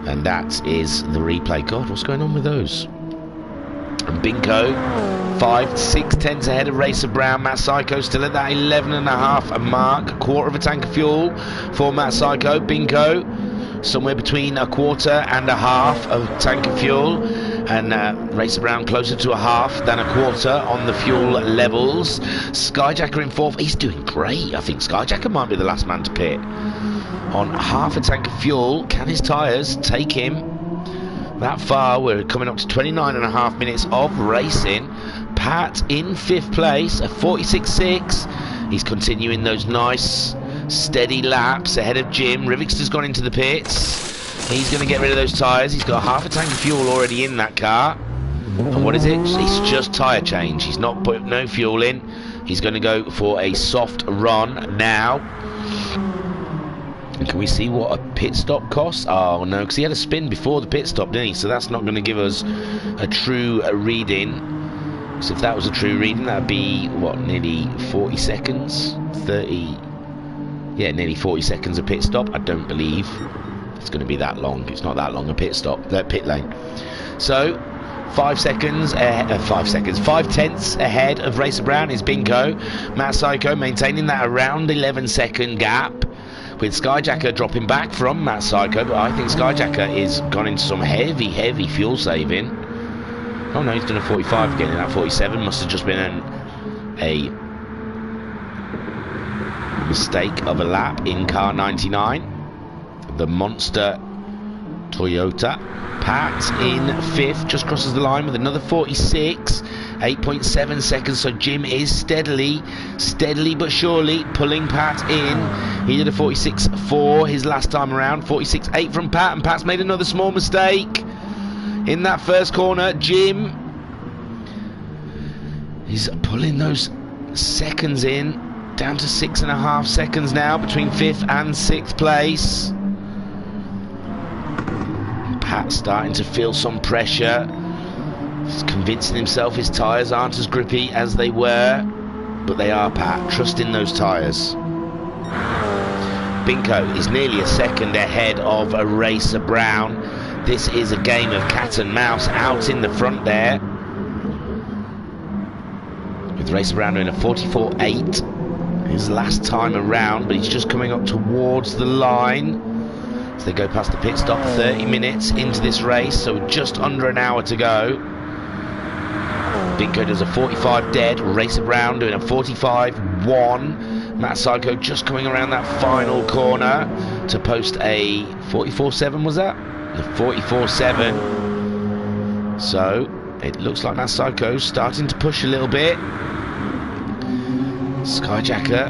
And that is the replay. God, what's going on with those? And Binko, 5-6 tenths ahead of Racer Brown. Matt Psycho still at that 11.5 mark. A quarter of a tank of fuel for Matt Psycho. Binko somewhere between a quarter and a half of tank of fuel, and Racer Brown closer to a half than a quarter on the fuel levels. Skyjacker in fourth. He's doing great. I think Skyjacker might be the last man to pit on half a tank of fuel. Can his tyres take him that far? We're coming up to 29.5 minutes of racing. Pat in fifth place at 46.6. He's continuing those nice steady laps ahead of Jim. Rivixter's gone into the pits. He's going to get rid of those tyres. He's got half a tank of fuel already in that car. And what is it? It's just tyre change. He's not put no fuel in. He's going to go for a soft run now. And can we see what a pit stop costs? Oh no, because he had a spin before the pit stop, didn't he? So that's not going to give us a true reading. So if that was a true reading, that would be, what, nearly 40 seconds? 30... Yeah, nearly 40 seconds of pit stop. I don't believe it's going to be that long. It's not that long a pit stop, that pit lane. So 5 tenths ahead of Racer Brown is Binko. Matt Psycho maintaining that around 11-second gap, with Skyjacker dropping back from Matt Psycho. But I think Skyjacker is gone into some heavy fuel saving. Oh no, he's done a 45 again, and that 47 must have just been a mistake of a lap in car 99, the monster Toyota. Pat in fifth, just crosses the line with another 46, 8.7 seconds. So Jim is steadily but surely pulling Pat in. He did a 46.4 his last time around. 46.8 from Pat, and Pat's made another small mistake in that first corner. Jim is pulling those seconds in, down to 6.5 seconds now between 5th and 6th place. Pat's starting to feel some pressure. He's convincing himself his tyres aren't as grippy as they were, but they are, Pat. Trust in those tyres. Binko is nearly a second ahead of a Racer Brown. This is a game of cat and mouse out in the front there, with Racer Brown doing a 44.8 his last time around, but he's just coming up towards the line. as they go past the pit stop. 30 minutes into this race, so just under an hour to go. Binko does a 45 dead. Racer Brown doing a 45-1. Matt Psycho just coming around that final corner to post a 44-7, was that? The 44-7. So it looks like Matt Psycho's starting to push a little bit. Skyjacker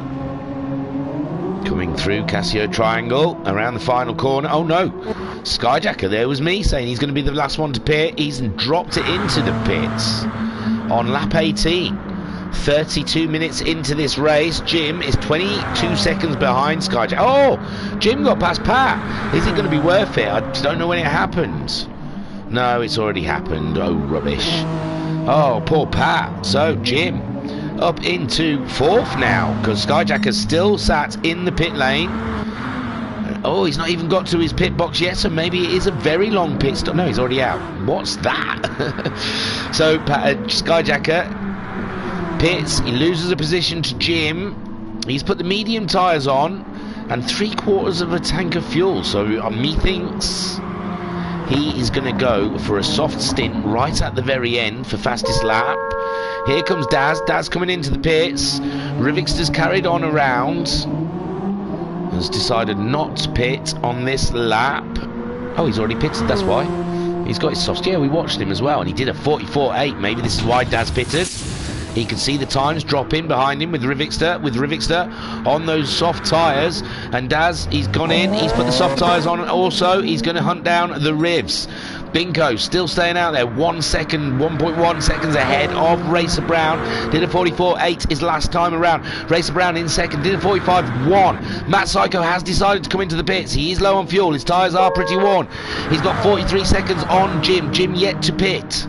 coming through Casio Triangle around the final corner. Oh no, Skyjacker, there was me saying he's going to be the last one to pit. He's dropped it into the pits on lap 18. 32 minutes into this race. Jim is 22 seconds behind Skyjacker. Oh, Jim got past Pat. Is it going to be worth it? I don't know when it happened. No, it's already happened. Oh, rubbish. Oh, poor Pat. So Jim up into 4th now, because Skyjacker's still sat in the pit lane. Oh, he's not even got to his pit box yet, so maybe it is a very long pit stop. No, he's already out. What's that? So Skyjacker pits, he loses a position to Jim. He's put the medium tyres on and 3/4 of a tank of fuel, so methinks he is going to go for a soft stint right at the very end for fastest lap. Here comes Daz. Daz coming into the pits. Rivixter's carried on around. Has decided not to pit on this lap. Oh, he's already pitted, that's why. He's got his soft. Yeah, we watched him as well, and he did a 44.8. Maybe this is why Daz pitted. He can see the times drop in behind him with Rivixter on those soft tyres. And Daz, he's gone in. He's put the soft tyres on also. He's going to hunt down the Rivs. Binko still staying out there, 1 second, 1.1 seconds ahead of Racer Brown. Did a 44.8 his last time around. Racer Brown in second, did a 45.1. Matt Psycho has decided to come into the pits. He is low on fuel, his tyres are pretty worn. He's got 43 seconds on Jim. Jim yet to pit.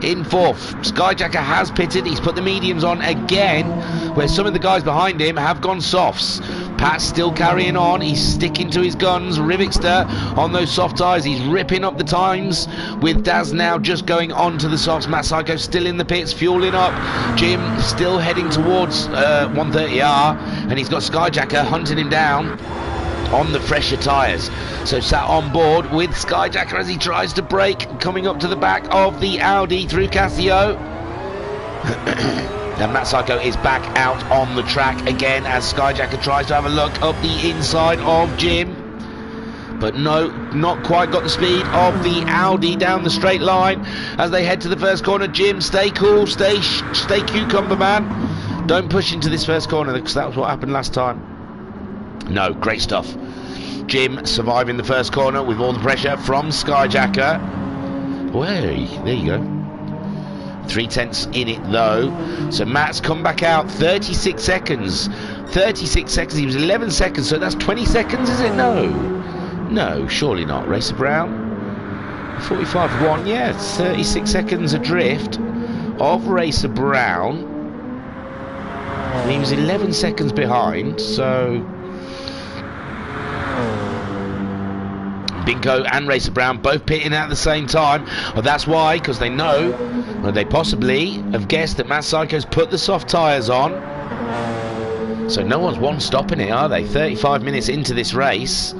In 4th, Skyjacker has pitted. He's put the mediums on again, where some of the guys behind him have gone softs. Pat's still carrying on. He's sticking to his guns. Rivixter on those soft tyres. He's ripping up the times, with Daz now just going on to the softs. Matt Psycho still in the pits, fueling up. Jim still heading towards 130R, and he's got Skyjacker hunting him down on the fresher tyres. So sat on board with Skyjacker as he tries to brake, coming up to the back of the Audi through Casio. And Matt Psycho is back out on the track again as Skyjacker tries to have a look up the inside of Jim. But no, not quite got the speed of the Audi down the straight line as they head to the first corner. Jim, stay cool, stay cucumber man. Don't push into this first corner, because that was what happened last time. No, great stuff. Jim surviving the first corner with all the pressure from Skyjacker. Way, there you go. 3/10 in it though. So Matt's come back out. 36 seconds. 36 seconds. He was 11 seconds. So that's 20 seconds, is it? No. No, surely not. Racer Brown. 45.1. Yeah, 36 seconds adrift of Racer Brown. And he was 11 seconds behind. So Binko and Racer Brown both pitting at the same time. Well, that's why, because they know, or they possibly have guessed that Matt Psycho's put the soft tyres on. So no one's stopping it, are they? 35 minutes into this race.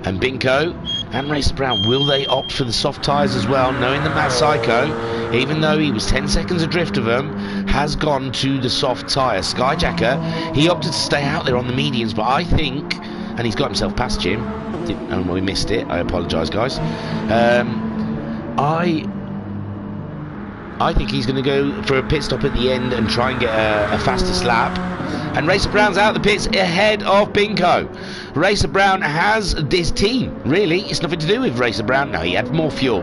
And Binko and Racer Brown, will they opt for the soft tyres as well, knowing that Matt Psycho, even though he was 10 seconds adrift of them, has gone to the soft tyre. Skyjacker, he opted to stay out there on the mediums, but I think, and he's got himself past Jim, and we missed it, I apologise guys. I think he's going to go for a pit stop at the end and try and get a fastest lap. And Racer Brown's out the pits ahead of Binko. Racer Brown has this team, really. It's nothing to do with Racer Brown. No, he had more fuel.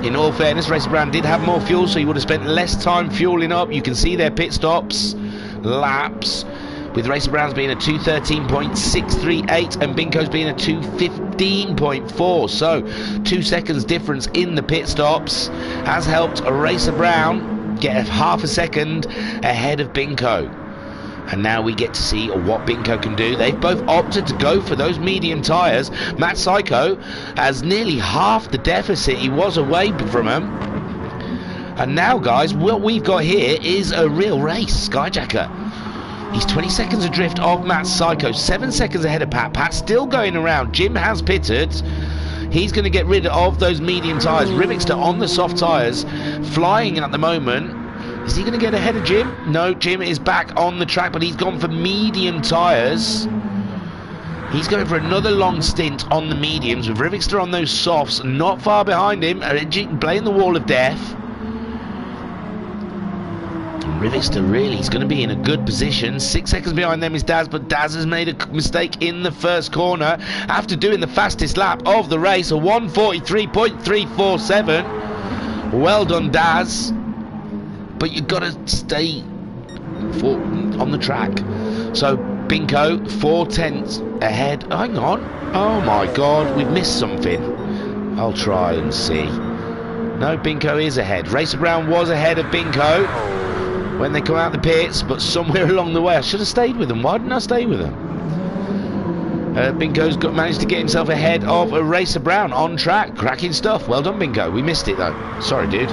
In all fairness, Racer Brown did have more fuel, so he would have spent less time fueling up. You can see their pit stops, laps, with Racer Brown's being a 2:13.638 and Binko's being a 2:15.4. So 2 seconds difference in the pit stops has helped Racer Brown get a half a second ahead of Binko. And now we get to see what Binko can do. They've both opted to go for those medium tyres. Matt Psycho has nearly half the deficit he was away from him. And now, guys, what we've got here is a real race. Skyjacker He's 20 seconds adrift of Matt Psycho, 7 seconds ahead of Pat. Pat's still going around. Jim has pitted. He's going to get rid of those medium tyres. Rivixter on the soft tyres, flying at the moment. Is he going to get ahead of Jim? No, Jim is back on the track, but he's gone for medium tyres. He's going for another long stint on the mediums with Rivixter on those softs, not far behind him, playing the wall of death. Rivixter really is going to be in a good position. 6 seconds behind them is Daz, but Daz has made a mistake in the first corner after doing the fastest lap of the race, a 1:43.347. Well done, Daz. But you've got to stay on the track. So Binko 4/10 ahead. Hang on. Oh my God, we've missed something. I'll try and see. No, Binko is ahead. Racer Brown was ahead of Binko when they come out the pits, but somewhere along the way I should have stayed with them. Why didn't I stay with them? Binko's managed to get himself ahead of Racer Brown on track. Cracking stuff. Well done, Binko. We missed it though. Sorry, dude.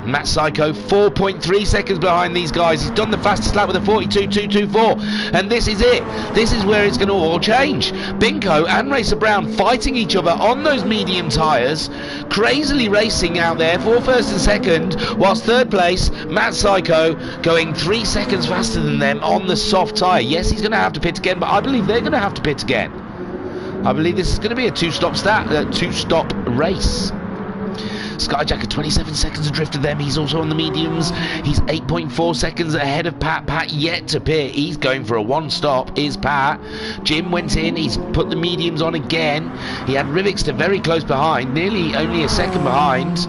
Matt Psycho 4.3 seconds behind these guys. He's done the fastest lap with a 42.224, and this is it. This is where it's going to all change. Binko and Racer Brown fighting each other on those medium tyres, crazily racing out there for first and second, whilst third place Matt Psycho going 3 seconds faster than them on the soft tyre. Yes, he's going to have to pit again, but I believe they're going to have to pit again. I believe this is going to be a two-stop race. Skyjacker 27 seconds adrift of them. He's also on the mediums. He's 8.4 seconds ahead of Pat. Pat yet to pit. He's going for a one-stop, is Pat. Jim went in. He's put the mediums on again. He had Rivixter very close behind, nearly only a second behind.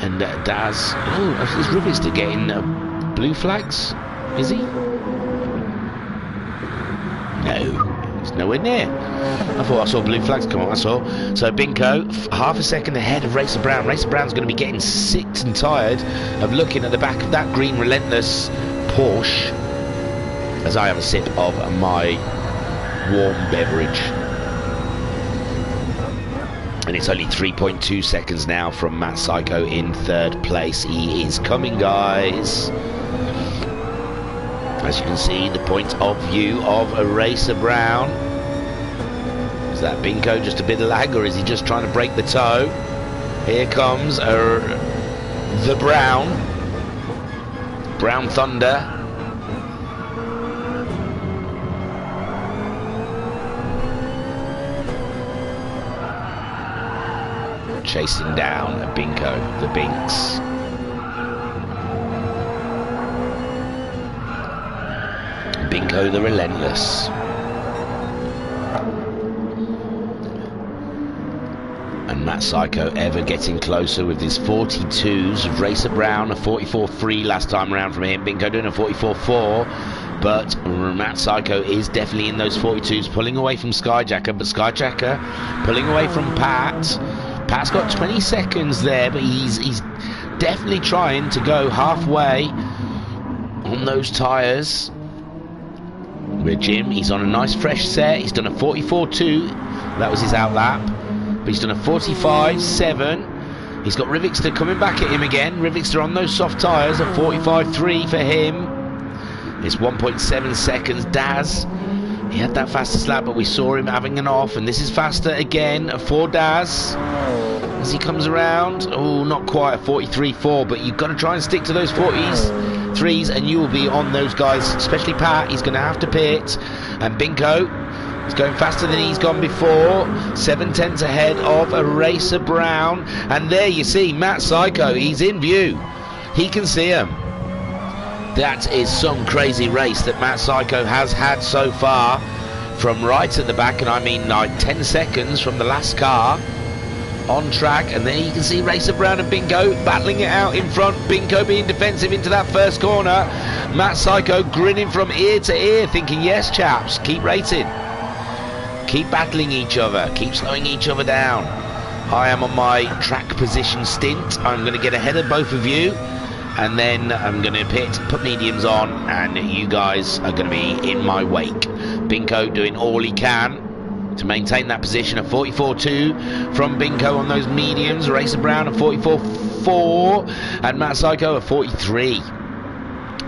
And Daz, oh, is Rivixter getting blue flags? Is he? No. It's nowhere near. I thought I saw blue flags come on, that's all. So Binko, half a second ahead of Racer Brown. Racer Brown's going to be getting sick and tired of looking at the back of that green relentless Porsche as I have a sip of my warm beverage. And it's only 3.2 seconds now from Matt Psycho in third place. He is coming, guys. As you can see, the point of view of a Racer Brown. Is that Binko just a bit of lag, or is he just trying to break the toe? Here comes the Brown Thunder. Chasing down Binko, the Binks. Binko the Relentless. And Matt Psycho ever getting closer with his 42s. Racer Brown a 44.3 last time around from him. Binko doing a 44.4. But Matt Psycho is definitely in those 42s, pulling away from Skyjacker. But Skyjacker pulling away from Pat. Pat's got 20 seconds there, but he's definitely trying to go halfway on those tyres. With Jim, he's on a nice fresh set. He's done a 44.2. That was his out lap. But he's done a 45.7. He's got Rivixter coming back at him again. Rivixter on those soft tyres, a 45.3 for him. It's 1.7 seconds. Daz, he had that fastest lap, but we saw him having an off. And this is faster again for Daz as he comes around. Oh, not quite a 43.4, but you've got to try and stick to those 40s. Threes, and you will be on those guys, especially Pat. He's going to have to pit. And Binko is going faster than he's gone before, 7/10 ahead of a Racer Brown. And there you see Matt Psycho, he's in view, he can see him. That is some crazy race that Matt Psycho has had so far, from right at the back, and I mean like 10 seconds from the last car on track. And there you can see Racer Brown and Binko battling it out in front. Binko being defensive into that first corner. Matt Psycho grinning from ear to ear, thinking, yes chaps, keep racing, keep battling each other, keep slowing each other down. I am on my track position stint. I'm going to get ahead of both of you, and then I'm going to put mediums on, and you guys are going to be in my wake. Binko doing all he can to maintain that position. A 44.2 from Binko on those mediums. Racer Brown a 44.4, and Matt Psycho a 43.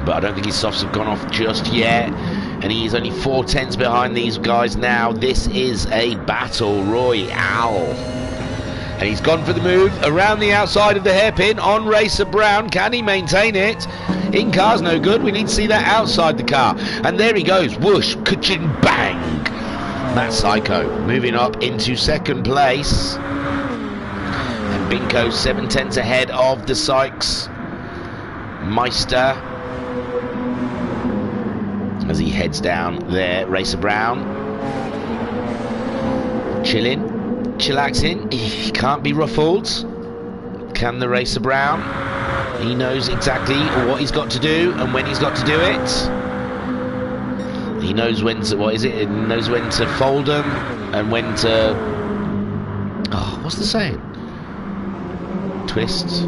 but I don't think his softs have gone off just yet, and he is only 4/10 behind these guys now. This is a battle royale, and he's gone for the move around the outside of the hairpin on Racer Brown. Can he maintain it? In car's no good. We need to see that outside the car, and there he goes. Whoosh, ka-ching, bang. Matt Psycho moving up into second place, and Binko 7/10 ahead of the Sykes Meister as he heads down there. Racer Brown chilling, chillaxing. He can't be ruffled, can the Racer Brown? He knows exactly what he's got to do and when he's got to do it. He knows when to, what is it? He knows when to fold them and when to, oh, what's the saying? Twist.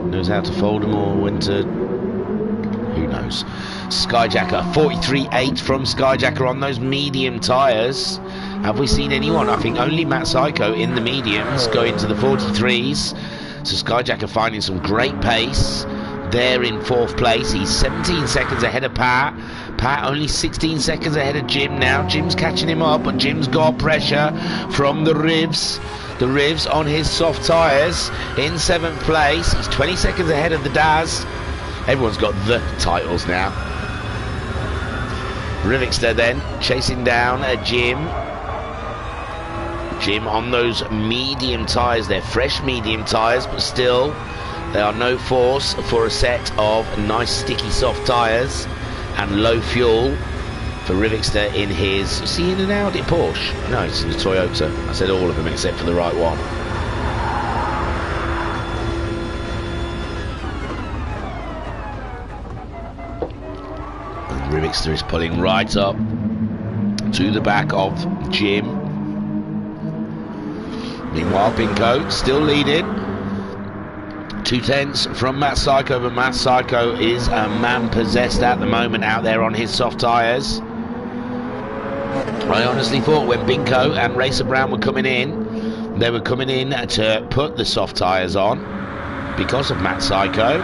Knows how to fold them, or when to, who knows. Skyjacker 43.8 from Skyjacker on those medium tyres. Have we seen anyone? I think only Matt Psycho in the mediums go into the 43s. So Skyjacker finding some great pace there in 4th place. He's 17 seconds ahead of Pat. Pat only 16 seconds ahead of Jim now. Jim's catching him up, but Jim's got pressure from the rivs. The rivs on his soft tyres in 7th place. He's 20 seconds ahead of the Daz. Everyone's got the titles now. Rivixter then chasing down Jim. Jim on those medium tyres. They're fresh medium tyres, but still they are no force for a set of nice sticky soft tyres and low fuel for Rivixter in his, is he in an Audi Porsche? No, it's in a Toyota. I said all of them except for the right one. And Rivixter is pulling right up to the back of Jim. Meanwhile, Binko still leading. 2/10 from Matt Psycho, but Matt Psycho is a man possessed at the moment out there on his soft tyres. I honestly thought when Binko and Racer Brown were coming in, they were coming in to put the soft tyres on because of Matt Psycho.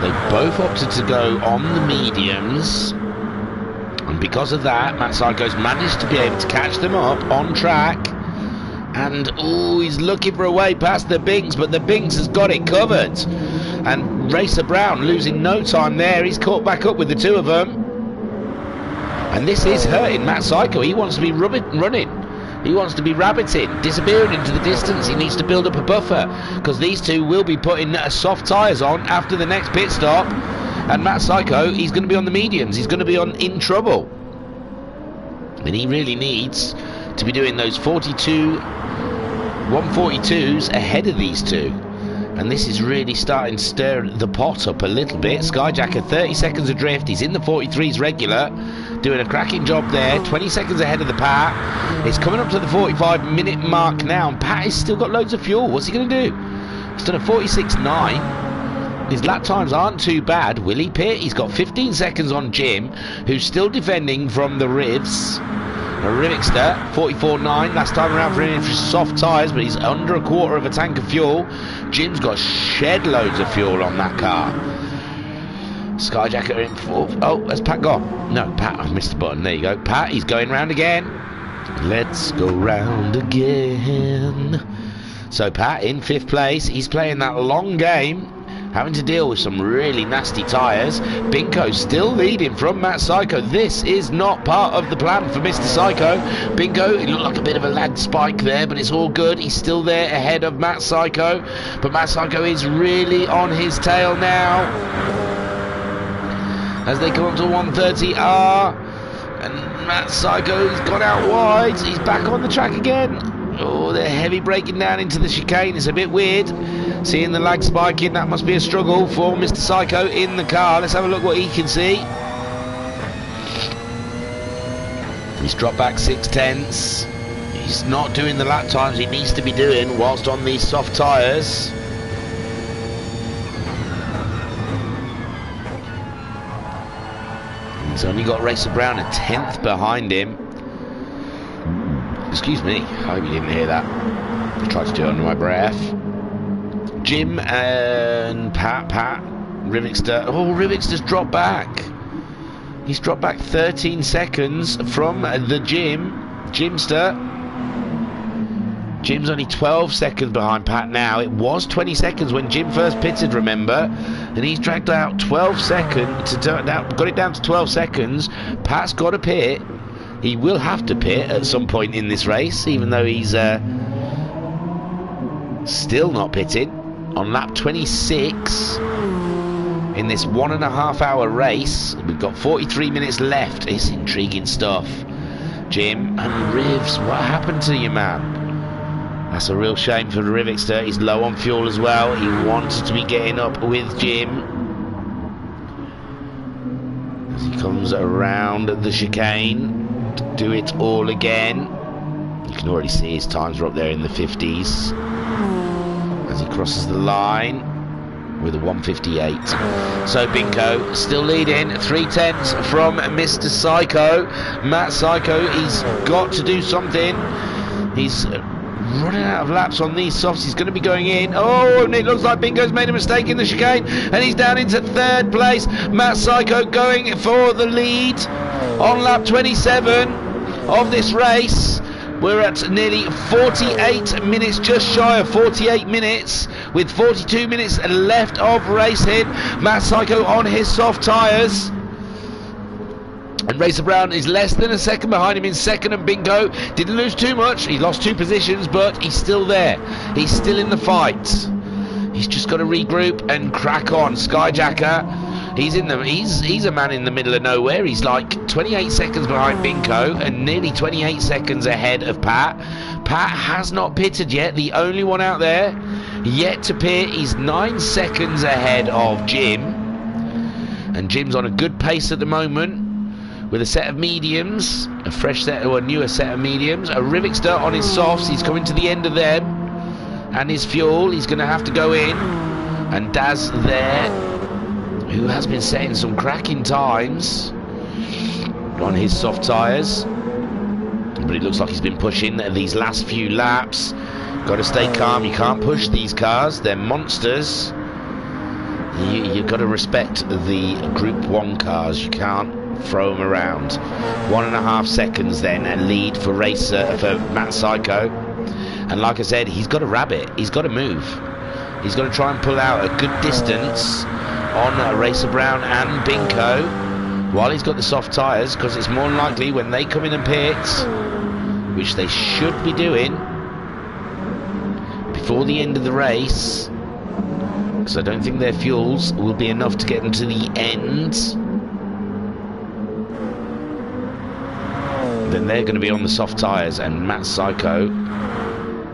They both opted to go on the mediums, and because of that, Matt Psycho's managed to be able to catch them up on track. And oh, he's looking for a way past the Binks, but the Binks has got it covered. And Racer Brown losing no time there. He's caught back up with the two of them. And this is hurting Matt Psycho. He wants to be running. He wants to be rabbiting, disappearing into the distance. He needs to build up a buffer, because these two will be putting soft tyres on after the next pit stop. And Matt Psycho, he's going to be on the mediums. He's going to be in trouble. And he really needs to be doing those 142s ahead of these two. And this is really starting to stir the pot up a little bit. Skyjacker 30 seconds adrift. He's in the 43s regular, doing a cracking job there. 20 seconds ahead of the Pat. It's coming up to the 45-minute mark now, and Pat has still got loads of fuel. What's he going to do? He's done a 46.9. His lap times aren't too bad. Will he pit? He's got 15 seconds on Jim, who's still defending from the rivs. Rivixter 44.9 last time around for him for soft tyres, but he's under a quarter of a tank of fuel. Jim's got shed loads of fuel on that car. Skyjacker in 4th. Oh, has Pat gone? No, Pat, I missed the button. There you go. Pat, he's going round again. Let's go round again. So Pat in 5th place. He's playing that long game, having to deal with some really nasty tyres. Binko still leading from Matt Psycho. This is not part of the plan for Mr. Psycho. Binko, it looked like a bit of a lag spike there, but it's all good. He's still there ahead of Matt Psycho. But Matt Psycho is really on his tail now, as they come up to 130R. And Matt Psycho's gone out wide. He's back on the track again. Oh, they're heavy braking down into the chicane. It's a bit weird seeing the lag spiking. That must be a struggle for Mr. Psycho in the car. Let's have a look what he can see. He's dropped back 6/10. He's not doing the lap times he needs to be doing whilst on these soft tyres. He's only got Racer Brown a 10th behind him. Excuse me, I hope you didn't hear that. I tried to do it under my breath. Jim and Pat Rivixter. Oh, Rivixter's dropped back. He's dropped back 13 seconds from the Jimster. Jim's only 12 seconds behind Pat now. It was 20 seconds when Jim first pitted, remember? And he's dragged out 12 seconds, got it down to 12 seconds. Pat's got to pit. He will have to pit at some point in this race, even though he's still not pitting. On lap 26 in this 1.5 hour race. We've got 43 minutes left. It's intriguing stuff. Jim and Rivs, what happened to you, man? That's a real shame for the Rivixter. He's low on fuel as well. He wanted to be getting up with Jim. As he comes around the chicane to do it all again. You can already see his times are up there in the 50s. As he crosses the line with a 1:58. So Binko still leading, 3/10 from Mr. Psycho. Matt Psycho, he's got to do something. He's running out of laps on these softs. He's going to be going in. Oh, and it looks like Bingo's made a mistake in the chicane, and he's down into 3rd place. Matt Psycho going for the lead on lap 27 of this race. We're at nearly 48 minutes, just shy of 48 minutes, with 42 minutes left of racing. Matt Psycho on his soft tyres. And Racer Brown is less than a second behind him in second, and Bingo didn't lose too much. He lost 2 positions, but he's still there. He's still in the fight. He's just got to regroup and crack on. Skyjacker, he's a man in the middle of nowhere. He's like 28 seconds behind Bingo and nearly 28 seconds ahead of Pat. Pat has not pitted yet, the only one out there yet to pit. He's 9 seconds ahead of Jim, and Jim's on a good pace at the moment, with a set of mediums, a fresh set or a newer set of mediums, a Rivixter on his softs. He's coming to the end of them, and his fuel, he's going to have to go in. And Daz there, who has been setting some cracking times on his soft tyres, but it looks like he's been pushing these last few laps. Got to stay calm. You can't push these cars, they're monsters. You've got to respect the Group 1 cars. You can't throw them around. 1.5 seconds then, and lead for Matt Psycho. And like I said, he's got to rabbit. He's got to move. He's got to try and pull out a good distance on Racer Brown and Binko while he's got the soft tyres, because it's more than likely when they come in and pit, which they should be doing before the end of the race, because I don't think their fuels will be enough to get them to the end, then they're going to be on the soft tyres, and Matt Psycho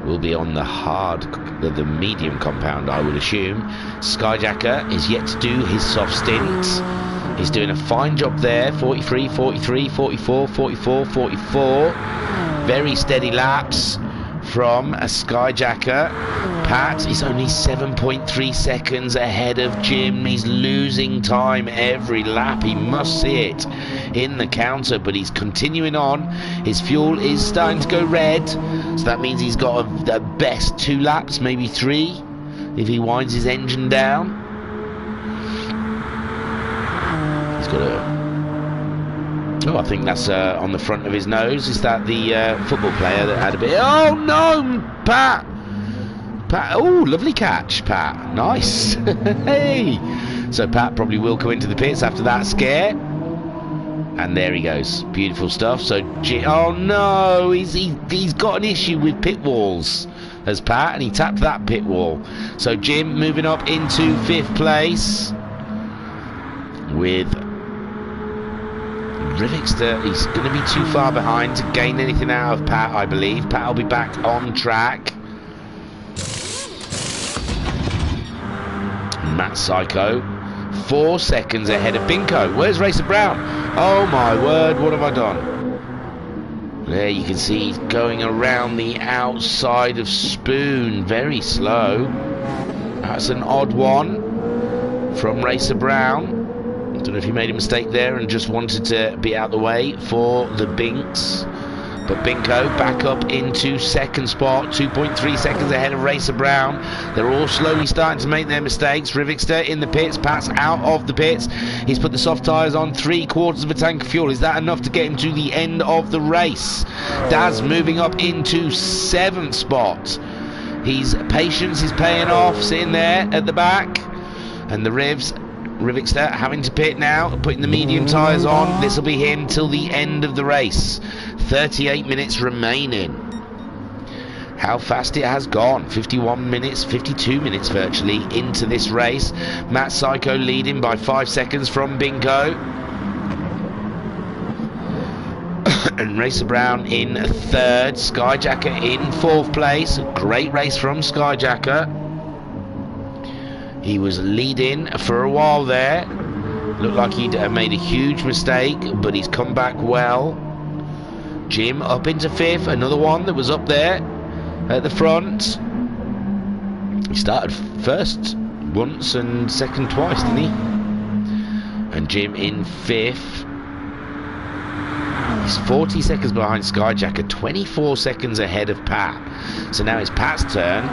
will be on the medium compound, I would assume. Skyjacker is yet to do his soft stint. He's doing a fine job there. 43, 43, 44, 44, 44. Very steady laps from a Skyjacker. Pat is only 7.3 seconds ahead of Jim. He's losing time every lap. He must see it in the counter, but he's continuing on. His fuel is starting to go red, so that means he's got the best 2 laps, maybe 3, if he winds his engine down. He's got a... Oh, I think that's on the front of his nose. Is that the football player that had a bit... Oh, no, Pat! Pat, oh, lovely catch, Pat. Nice. Hey! So Pat probably will go into the pits after that scare. And there he goes. Beautiful stuff. So, oh, no, he's got an issue with pit walls, as Pat, and he tapped that pit wall. So Jim moving up into 5th place with... Rivixter. He's going to be too far behind to gain anything out of Pat, I believe. Pat will be back on track. Matt Psycho 4 seconds ahead of Binko. Where's Racer Brown? Oh my word, what have I done? There you can see he's going around the outside of Spoon. Very slow. That's an odd one from Racer Brown. I don't know if he made a mistake there and just wanted to be out the way for the Binks. But Binko back up into second spot, 2.3 seconds ahead of Racer Brown. They're all slowly starting to make their mistakes. Rivixter in the pits, Pat's out of the pits. He's put the soft tyres on, 3/4 of a tank of fuel. Is that enough to get him to the end of the race? Daz moving up into 7th spot. His patience is paying off, sitting there at the back. And the Rivixter having to pit now, putting the medium tyres on. This will be him till the end of the race. 38 minutes remaining. How fast it has gone. 51 minutes, 52 minutes virtually into this race. Matt Psycho leading by 5 seconds from Binko. And Racer Brown in 3rd. Skyjacker in 4th place. Great race from Skyjacker. He was leading for a while there. Looked like he'd made a huge mistake, but he's come back well. Jim up into 5th, another one that was up there at the front. He started 1st once and 2nd twice, didn't he? And Jim in 5th. He's 40 seconds behind Skyjacker, 24 seconds ahead of Pat. So now it's Pat's turn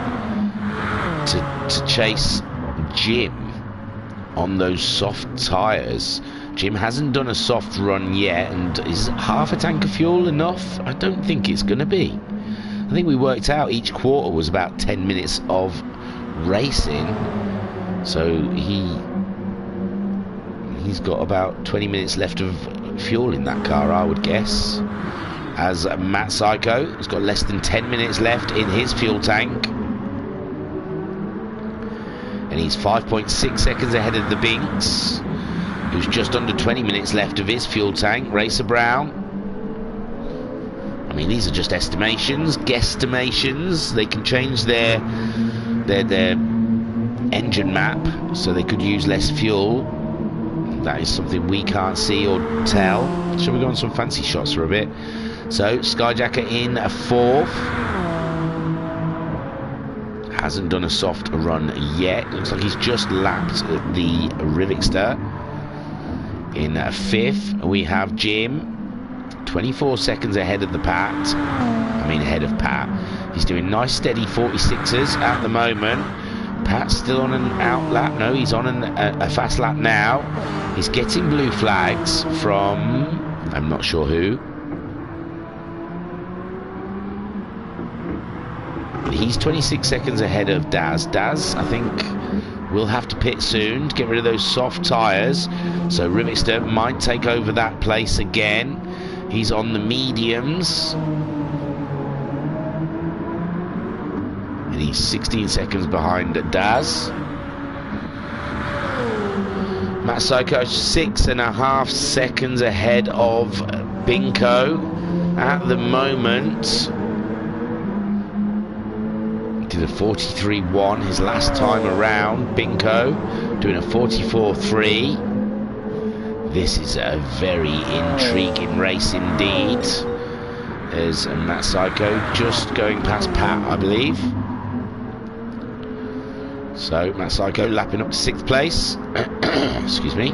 to chase Jim on those soft tyres. Jim hasn't done a soft run yet, and is half a tank of fuel enough? I don't think it's going to be. I think we worked out each quarter was about 10 minutes of racing, so he's got about 20 minutes left of fuel in that car, I would guess. As Matt Psycho has got less than 10 minutes left in his fuel tank. And he's 5.6 seconds ahead of the Binks, who's just under 20 minutes left of his fuel tank. Racer Brown. I mean, these are just estimations, guesstimations. They can change their engine map, so they could use less fuel. That is something we can't see or tell. Shall we go on some fancy shots for a bit? So, Skyjacker in 4th. Hasn't done a soft run yet. Looks like he's just lapped the Rivixter. In 5th, we have Jim, 24 seconds ahead of the Pat. I mean, ahead of Pat. He's doing nice, steady 46ers at the moment. Pat's still on an out lap. No, he's on a fast lap now. He's getting blue flags from, I'm not sure who. He's 26 seconds ahead of Daz. Daz, I think, will have to pit soon to get rid of those soft tyres. So Rivixter might take over that place again. He's on the mediums. And he's 16 seconds behind Daz. Matt Psycho 6.5 seconds ahead of Binko at the moment. Did a 43.1 his last time around. Binko doing a 44.3. This is a very intriguing race indeed. There's Matt Psycho just going past Pat, I believe. So Matt Psycho lapping up to 6th place. Excuse me.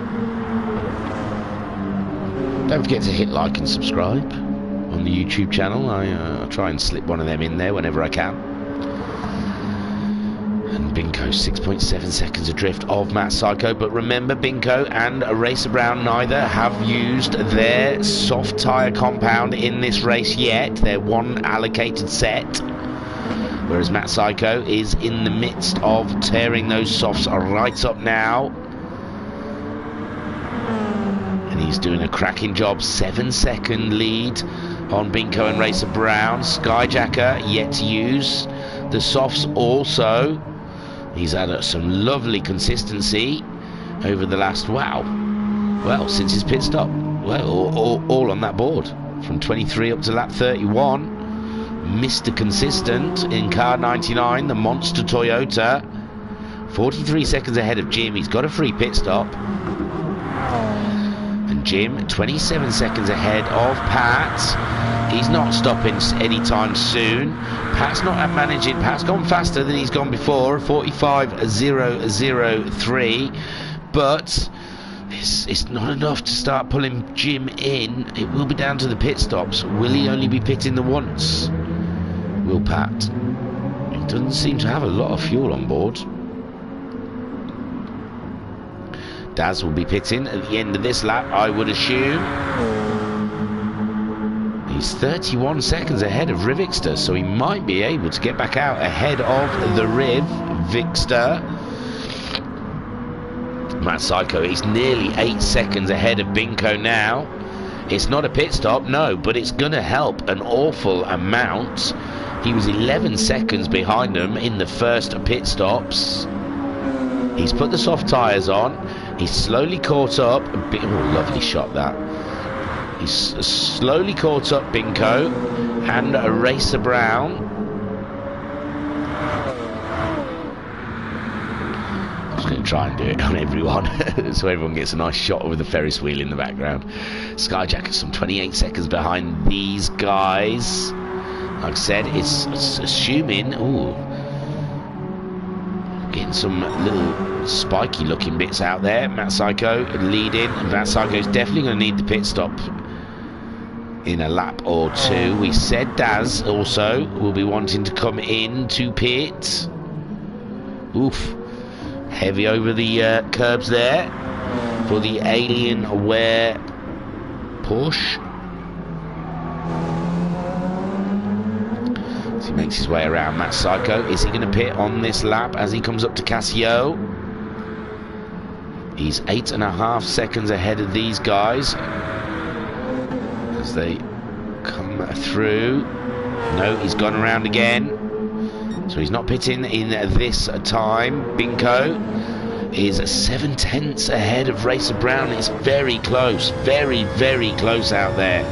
Don't forget to hit like and subscribe on the YouTube channel. I try and slip one of them in there whenever I can. And Binko 6.7 seconds adrift of Matt Psycho. But remember, Binko and Racer Brown neither have used their soft tyre compound in this race yet. Their one allocated set. Whereas Matt Psycho is in the midst of tearing those softs right up now. And he's doing a cracking job. 7-second lead on Binko and Racer Brown. Skyjacker yet to use the softs also. He's had some lovely consistency over the last, since his pit stop. Well, all on that board. From 23 up to lap 31. Mr. Consistent in car 99, the monster Toyota. 43 seconds ahead of Jim. He's got a free pit stop. And Jim, 27 seconds ahead of Pat. He's not stopping anytime soon. Pat's not managing. Pat's gone faster than he's gone before. 45.003. But it's not enough to start pulling Jim in. It will be down to the pit stops. Will he only be pitting the once? Will Pat? He doesn't seem to have a lot of fuel on board. Daz will be pitting at the end of this lap, I would assume. He's 31 seconds ahead of Rivixter, so he might be able to get back out ahead of the Vixter. Matt Psycho, he's nearly 8 seconds ahead of Binko now. It's not a pit stop, no, but it's going to help an awful amount. He was 11 seconds behind them in the first pit stops. He's put the soft tyres on. He's slowly caught up. Oh, lovely shot that. He's slowly caught up Binko and Racer Brown. I'm just going to try and do it on everyone so everyone gets a nice shot with the Ferris wheel in the background. Skyjacker's some 28 seconds behind these guys. Like I said, it's assuming... Ooh, getting some little spiky looking bits out there. Matt Psycho leading. Matt Psycho's definitely going to need the pit stop in a lap or two. We said Daz also will be wanting to come in to pit. Oof. Heavy over the curbs there for the Alienware Porsche. As he makes his way around Matt Psycho. Is he going to pit on this lap as he comes up to Casio? He's 8.5 seconds ahead of these guys as they come through. No, he's gone around again, so he's not pitting in this time. Binko is 7/10 ahead of Racer Brown. It's very close, very, very close out there.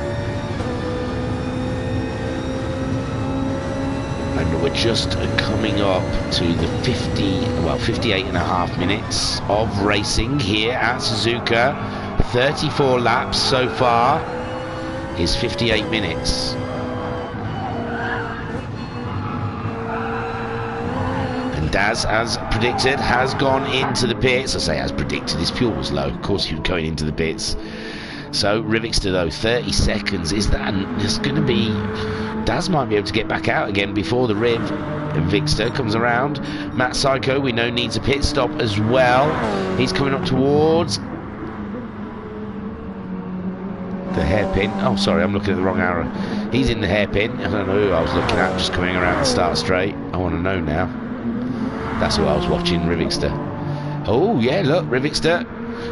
And we're just coming up to the 58.5 minutes of racing here at Suzuka. 34 laps so far is 58 minutes. And Daz, as predicted, has gone into the pits. I say as predicted, his fuel was low. Of course he was going into the pits. So Rivixter though, 30 seconds. Is that, it's going to be... Daz might be able to get back out again before the Vixter comes around. Matt Psycho, we know, needs a pit stop as well. He's coming up towards the hairpin. Oh, sorry, I'm looking at the wrong arrow. He's in the hairpin. I don't know who I was looking at, just coming around the start straight. I want to know now. That's who I was watching, Rivixter. Oh, yeah, look, Rivixter.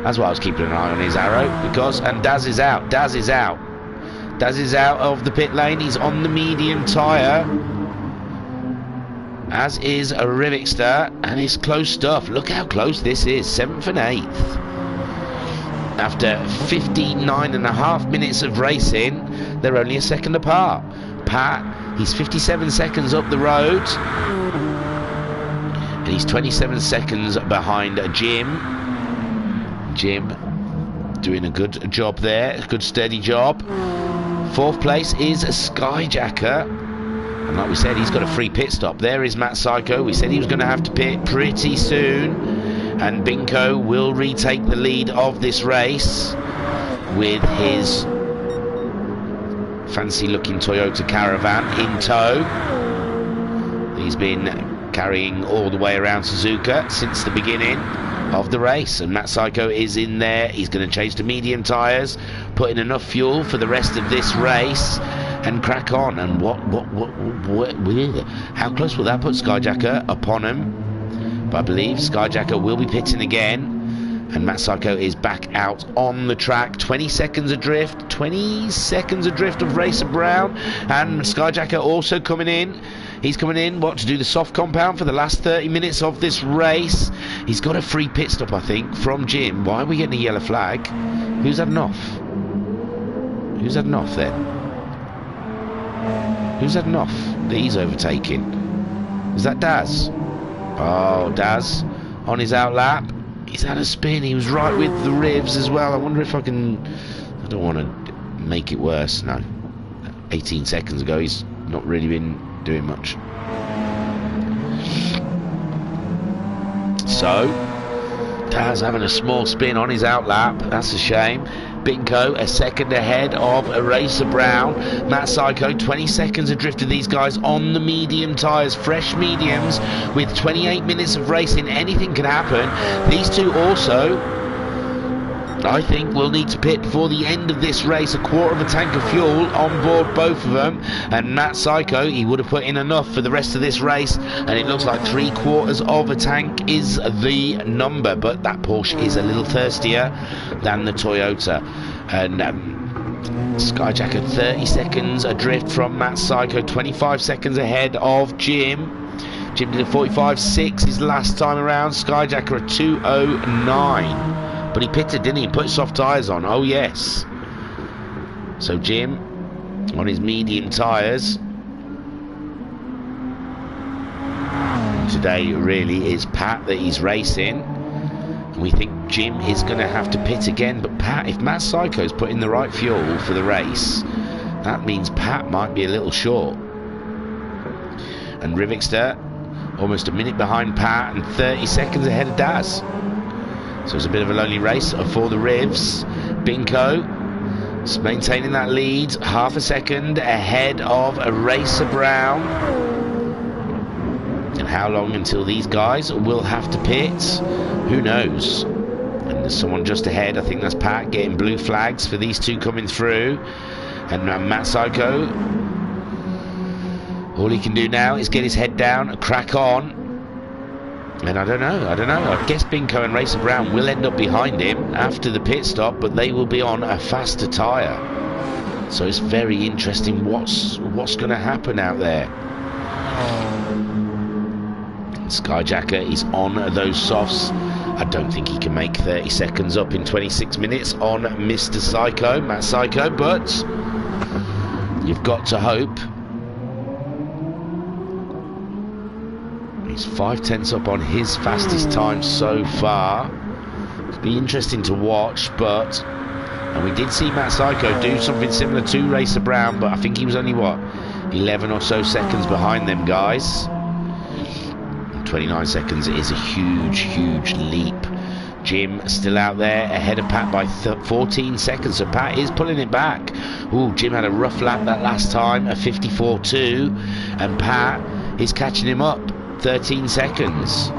That's why I was keeping an eye on his arrow, because, and Daz is out. Daz is out. Daz is out of the pit lane. He's on the medium tyre, as is a Rivixter, and it's close stuff. Look how close this is. 7th and 8th. After 59.5 minutes of racing, they're only a second apart. Pat, he's 57 seconds up the road, and he's 27 seconds behind Jim. Jim doing a good job there, a good steady job. 4th place is Skyjacker, and like we said, he's got a free pit stop. There is Matt Psycho. We said he was going to have to pit pretty soon, and Binko will retake the lead of this race with his fancy looking Toyota Caravan in tow. He's been carrying all the way around Suzuka since the beginning of the race, and Matt Psycho is in there. He's going to change to medium tyres, put in enough fuel for the rest of this race and crack on. And what how close will that put Skyjacker upon him? But I believe Skyjacker will be pitting again, and Matt Psycho is back out on the track. 20 seconds adrift, 20 seconds adrift of Racer Brown, and Skyjacker also coming in. He's coming in, what, to do the soft compound for the last 30 minutes of this race. He's got a free pit stop, I think, from Jim. Why are we getting a yellow flag? Who's had an off? Who's had an off then? Who's had an off that he's overtaking? Is that Daz? Oh, Daz on his outlap. He's had a spin. He was right with the ribs as well. I wonder if I can... I don't want to make it worse. No. 18 seconds ago, he's not really been doing much. So Daz having a small spin on his outlap. That's a shame. Binko a second ahead of Racer Brown. Matt Psycho 20 seconds adrift of these guys on the medium tyres, fresh mediums, with 28 minutes of racing. Anything can happen. These two also, I think, will need to pit before the end of this race. A quarter of a tank of fuel on board both of them, and Matt Psycho, he would have put in enough for the rest of this race, and it looks like 3/4 of a tank is the number, but that Porsche is a little thirstier than the Toyota. And Skyjacker 30 seconds adrift from Matt Psycho, 25 seconds ahead of Jim. Jim did a 45.6 his last time around. Skyjacker a 2:09. But he pitted, didn't he? Put soft tyres on. Oh, yes. So Jim on his medium tyres. Today really is Pat that he's racing. And we think Jim is going to have to pit again. But Pat, if Matt Psycho's put in the right fuel for the race, that means Pat might be a little short. And Rivixter almost a minute behind Pat and 30 seconds ahead of Daz. So it's a bit of a lonely race for the Rivs. Binko is maintaining that lead, half a second ahead of Racer Brown. And how long until these guys will have to pit? Who knows? And there's someone just ahead. I think that's Pat getting blue flags for these two coming through. And Matt Psycho, all he can do now is get his head down and crack on. And I don't know. I guess Binko and Racer Brown will end up behind him after the pit stop, but they will be on a faster tyre. So it's very interesting what's going to happen out there. Skyjacker is on those softs. I don't think he can make 30 seconds up in 26 minutes on Mr. Psycho, Matt Psycho, but you've got to hope. He's 5/10 up on his fastest time so far. It'll be interesting to watch, but and we did see Matt Psycho do something similar to Racer Brown, but I think he was only, what, 11 or so seconds behind them guys. 29 seconds is a huge leap. Jim still out there ahead of Pat by 14 seconds, so Pat is pulling it back. Ooh, Jim had a rough lap that last time, a 54.2, and Pat is catching him up. 13 seconds.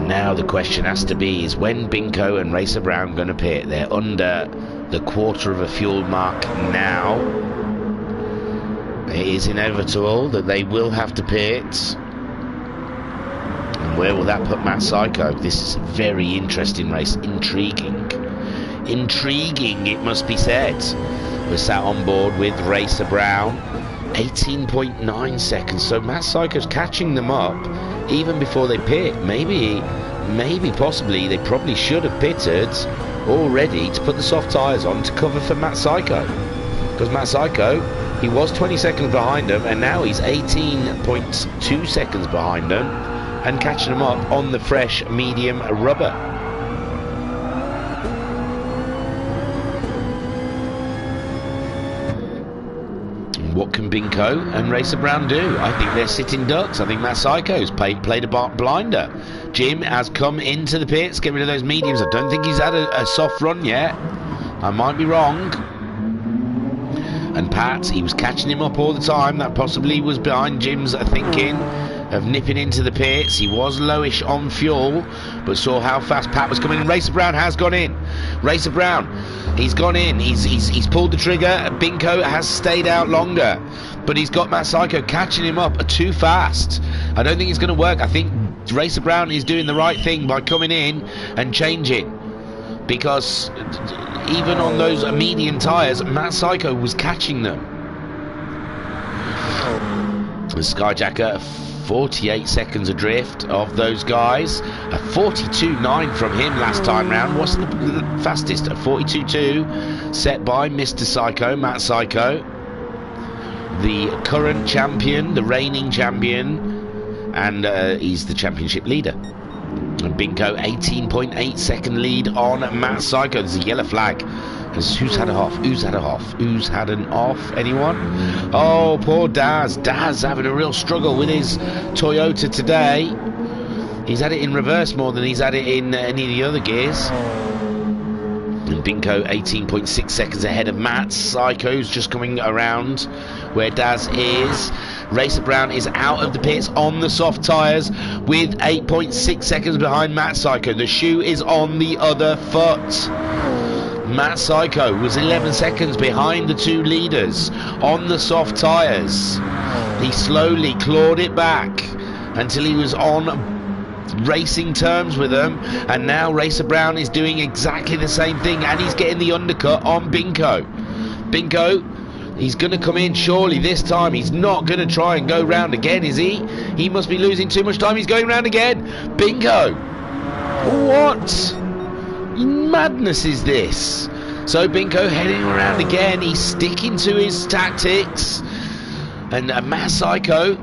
Now the question has to be is when Binko and Racer Brown going to pit? They're under the quarter of a fuel mark now. It is inevitable that they will have to pit. And where will that put Matt Psycho? This is a very interesting race. Intriguing, it must be said. We're sat on board with Racer Brown, 18.9 seconds. So Matt Psycho's catching them up even before they pit. Maybe, possibly, they probably should have pitted already to put the soft tyres on to cover for Matt Psycho. Because Matt Psycho, he was 20 seconds behind them, and now he's 18.2 seconds behind them and catching them up on the fresh medium rubber. What can Binko and Racer Brown do? I think they're sitting ducks. I think Matt Psycho's played a blinder. Jim has come into the pits, get rid of those mediums. I don't think he's had a soft run yet. I might be wrong. And Pat, he was catching him up all the time. That possibly was behind Jim's thinking of nipping into the pits. He was lowish on fuel, but saw how fast Pat was coming in. Racer Brown has gone in. Racer Brown, he's gone in. He's pulled the trigger. Binko has stayed out longer, but he's got Matt Psycho catching him up too fast. I don't think it's going to work. I think Racer Brown is doing the right thing by coming in and changing, because even on those medium tyres, Matt Psycho was catching them. The Skyjacker, 48 seconds adrift of those guys. A 42.9 from him last time round. What's the fastest? A 42.2 set by Mr. Psycho, Matt Psycho, the current champion, the reigning champion, and he's the championship leader. And Binko, 18.8 second lead on Matt Psycho. There's a yellow flag Who's had a off? Who's had a off? Who's had an off? Anyone? Oh, poor Daz. Daz having a real struggle with his Toyota today. He's had it in reverse more than he's had it in any of the other gears. And Binko 18.6 seconds ahead of Matt. Psycho's just coming around where Daz is. Racer Brown is out of the pits on the soft tyres with 8.6 seconds behind Matt Psycho. The shoe is on the other foot. Matt Psycho was 11 seconds behind the two leaders on the soft tyres. He slowly clawed it back until he was on racing terms with them, and now Racer Brown is doing exactly the same thing, and he's getting the undercut on Binko. Binko, he's going to come in surely this time. He's not going to try and go round again, is he? He must be losing too much time. He's going round again. Binko, what madness is this? So Binko heading around again. He's sticking to his tactics, and Matt Psycho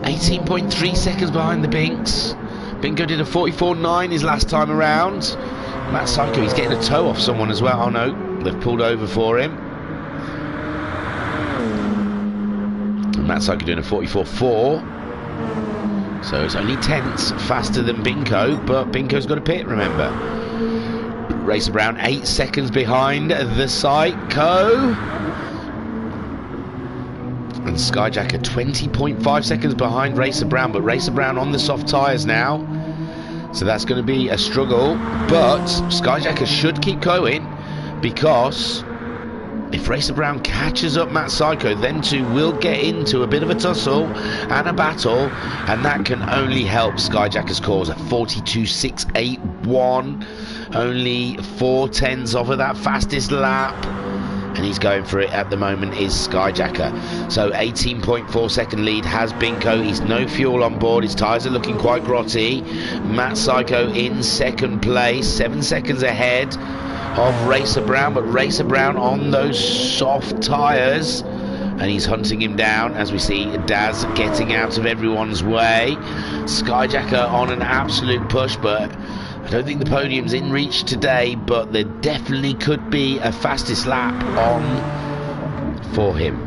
18.3 seconds behind the Binks. Binko did a 44.9 his last time around. Matt Psycho, he's getting a toe off someone as well. Oh no, they've pulled over for him. And Matt Psycho doing a 44.4. So it's only tenths faster than Binko, but Binko's got a pit, remember. Racer Brown 8 seconds behind the Psycho. And Skyjacker 20.5 seconds behind Racer Brown, but Racer Brown on the soft tyres now, so that's going to be a struggle. But Skyjacker should keep going, because if Racer Brown catches up Matt Psycho, then two will get into a bit of a tussle and a battle, and that can only help Skyjacker's cause. A 42.681, only 4 tenths off of that fastest lap. And he's going for it at the moment is Skyjacker. So 18.4 second lead has Binko. He's no fuel on board. His tyres are looking quite grotty. Matt Psycho in second place, 7 seconds ahead of Racer Brown, but Racer Brown on those soft tyres, and he's hunting him down as we see Daz getting out of everyone's way. Skyjacker on an absolute push, but I don't think the podium's in reach today, but there definitely could be a fastest lap on for him.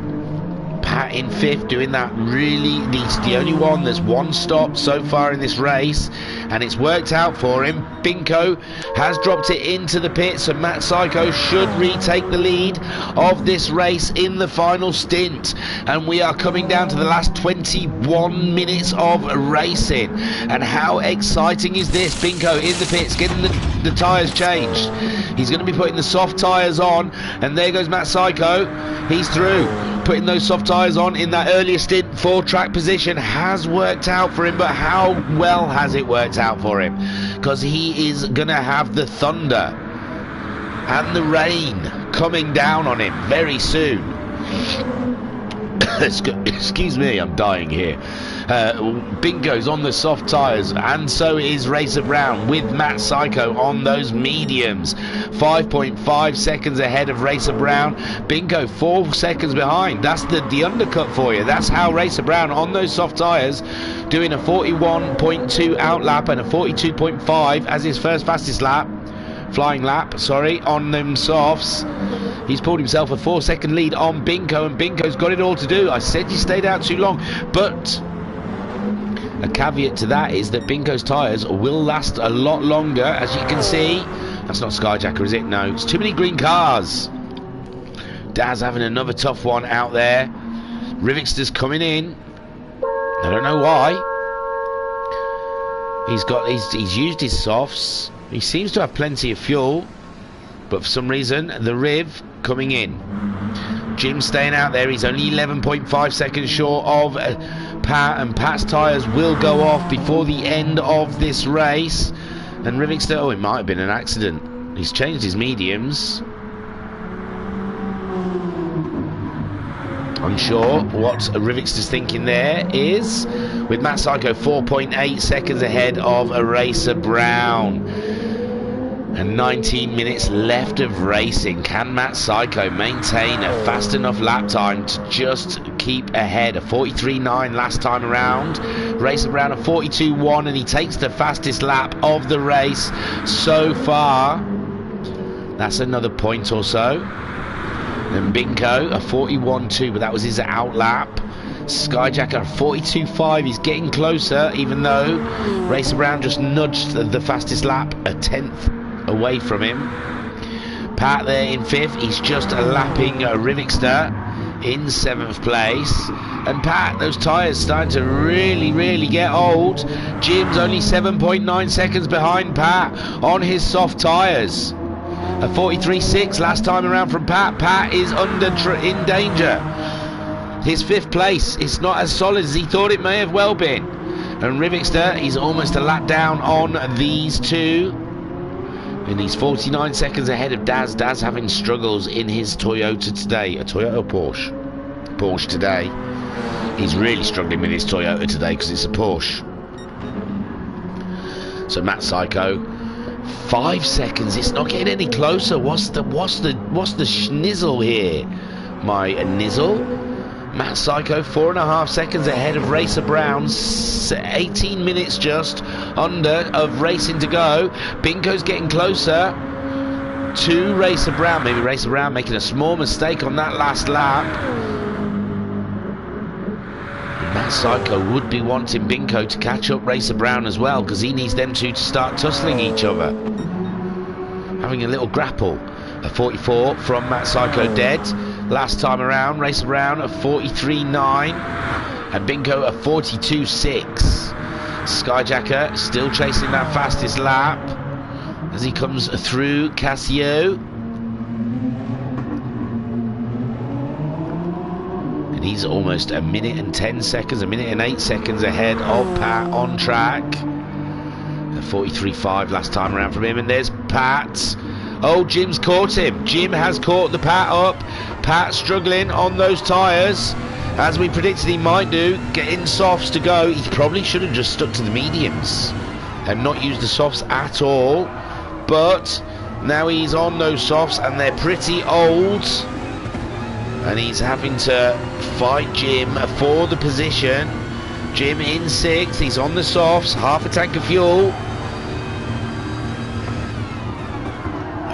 Pat in 5th, doing that really, he's the only one. There's one stop so far in this race, and it's worked out for him. Binko has dropped it into the pit, so Matt Psycho should retake the lead of this race in the final stint. And we are coming down to the last 21 minutes of racing. And how exciting is this? Binko in the pits, getting the tyres changed. He's going to be putting the soft tyres on, and there goes Matt Psycho. He's through. Putting those soft tyres on in that earlier stint for track position has worked out for him, but how well has it worked out for him? Because he is going to have the thunder and the rain coming down on him very soon. Excuse me, I'm dying here. Bingo's on the soft tyres, and so is Racer Brown with Matt Psycho on those mediums. 5.5 seconds ahead of Racer Brown. Bingo 4 seconds behind. That's the undercut for you. That's how Racer Brown on those soft tyres, doing a 41.2 out lap and a 42.5 as his first fastest lap. Flying lap, sorry, on them softs. He's pulled himself a 4-second lead on Binko, and Binko's got it all to do. I said you stayed out too long, but a caveat to that is that Binko's tyres will last a lot longer, as you can see. That's not Skyjacker, is it? No, it's too many green cars. Daz having another tough one out there. Rivixter's coming in. I don't know why. He's used his softs. He seems to have plenty of fuel, but for some reason the Riv coming in. Jim staying out there. He's only 11.5 seconds short of Pat, and Pat's tyres will go off before the end of this race. And Rivixter, oh, it might have been an accident. He's changed his mediums. Unsure what Rivixter's thinking there is, with Matt Psycho 4.8 seconds ahead of Racer Brown. And 19 minutes left of racing. Can Matt Psycho maintain a fast enough lap time to just keep ahead? A 43.9 last time around. Racer Brown a 42.1, and he takes the fastest lap of the race so far. That's another point or so. And Binko, a 41.2, but that was his out lap. Skyjacker, 42.5. He's getting closer, even though Racer Brown just nudged the fastest lap a tenth away from him. Pat there in 5th. He's just lapping Rivixter in 7th place. And Pat, those tyres starting to really get old. Jim's only 7.9 seconds behind Pat on his soft tyres. A 43.6 last time around from Pat. Pat is in danger. His 5th place is not as solid as he thought it may have well been. And Rivixter, he's almost a lap down on these two. And he's 49 seconds ahead of Daz. Daz having struggles in his Toyota today. A Toyota or Porsche? Porsche today. He's really struggling with his Toyota today because it's a Porsche. So Matt Psycho, 5 seconds. It's not getting any closer. What's the schnizzle here? My nizzle. Matt Psycho 4.5 seconds ahead of Racer Brown. 18 minutes just under of racing to go. Binko's getting closer to Racer Brown. Maybe Racer Brown making a small mistake on that last lap. Matt Psycho would be wanting Binko to catch up Racer Brown as well, because he needs them two to start tussling each other. Having a little grapple. A 44 from Matt Psycho dead. Last time around, Racer Brown a 43.9 and Binko a 42.6. Skyjacker still chasing that fastest lap as he comes through Casio. And he's almost a minute and 10 seconds, a minute and 8 seconds ahead of Pat on track. A 43.5 last time around from him, and there's Pat. Oh, Jim's caught him. Jim has caught the Pat up. Pat struggling on those tyres, as we predicted he might do. Getting softs to go. He probably should have just stuck to the mediums and not used the softs at all. But now he's on those softs and they're pretty old. And he's having to fight Jim for the position. Jim in 6th. He's on the softs. Half a tank of fuel.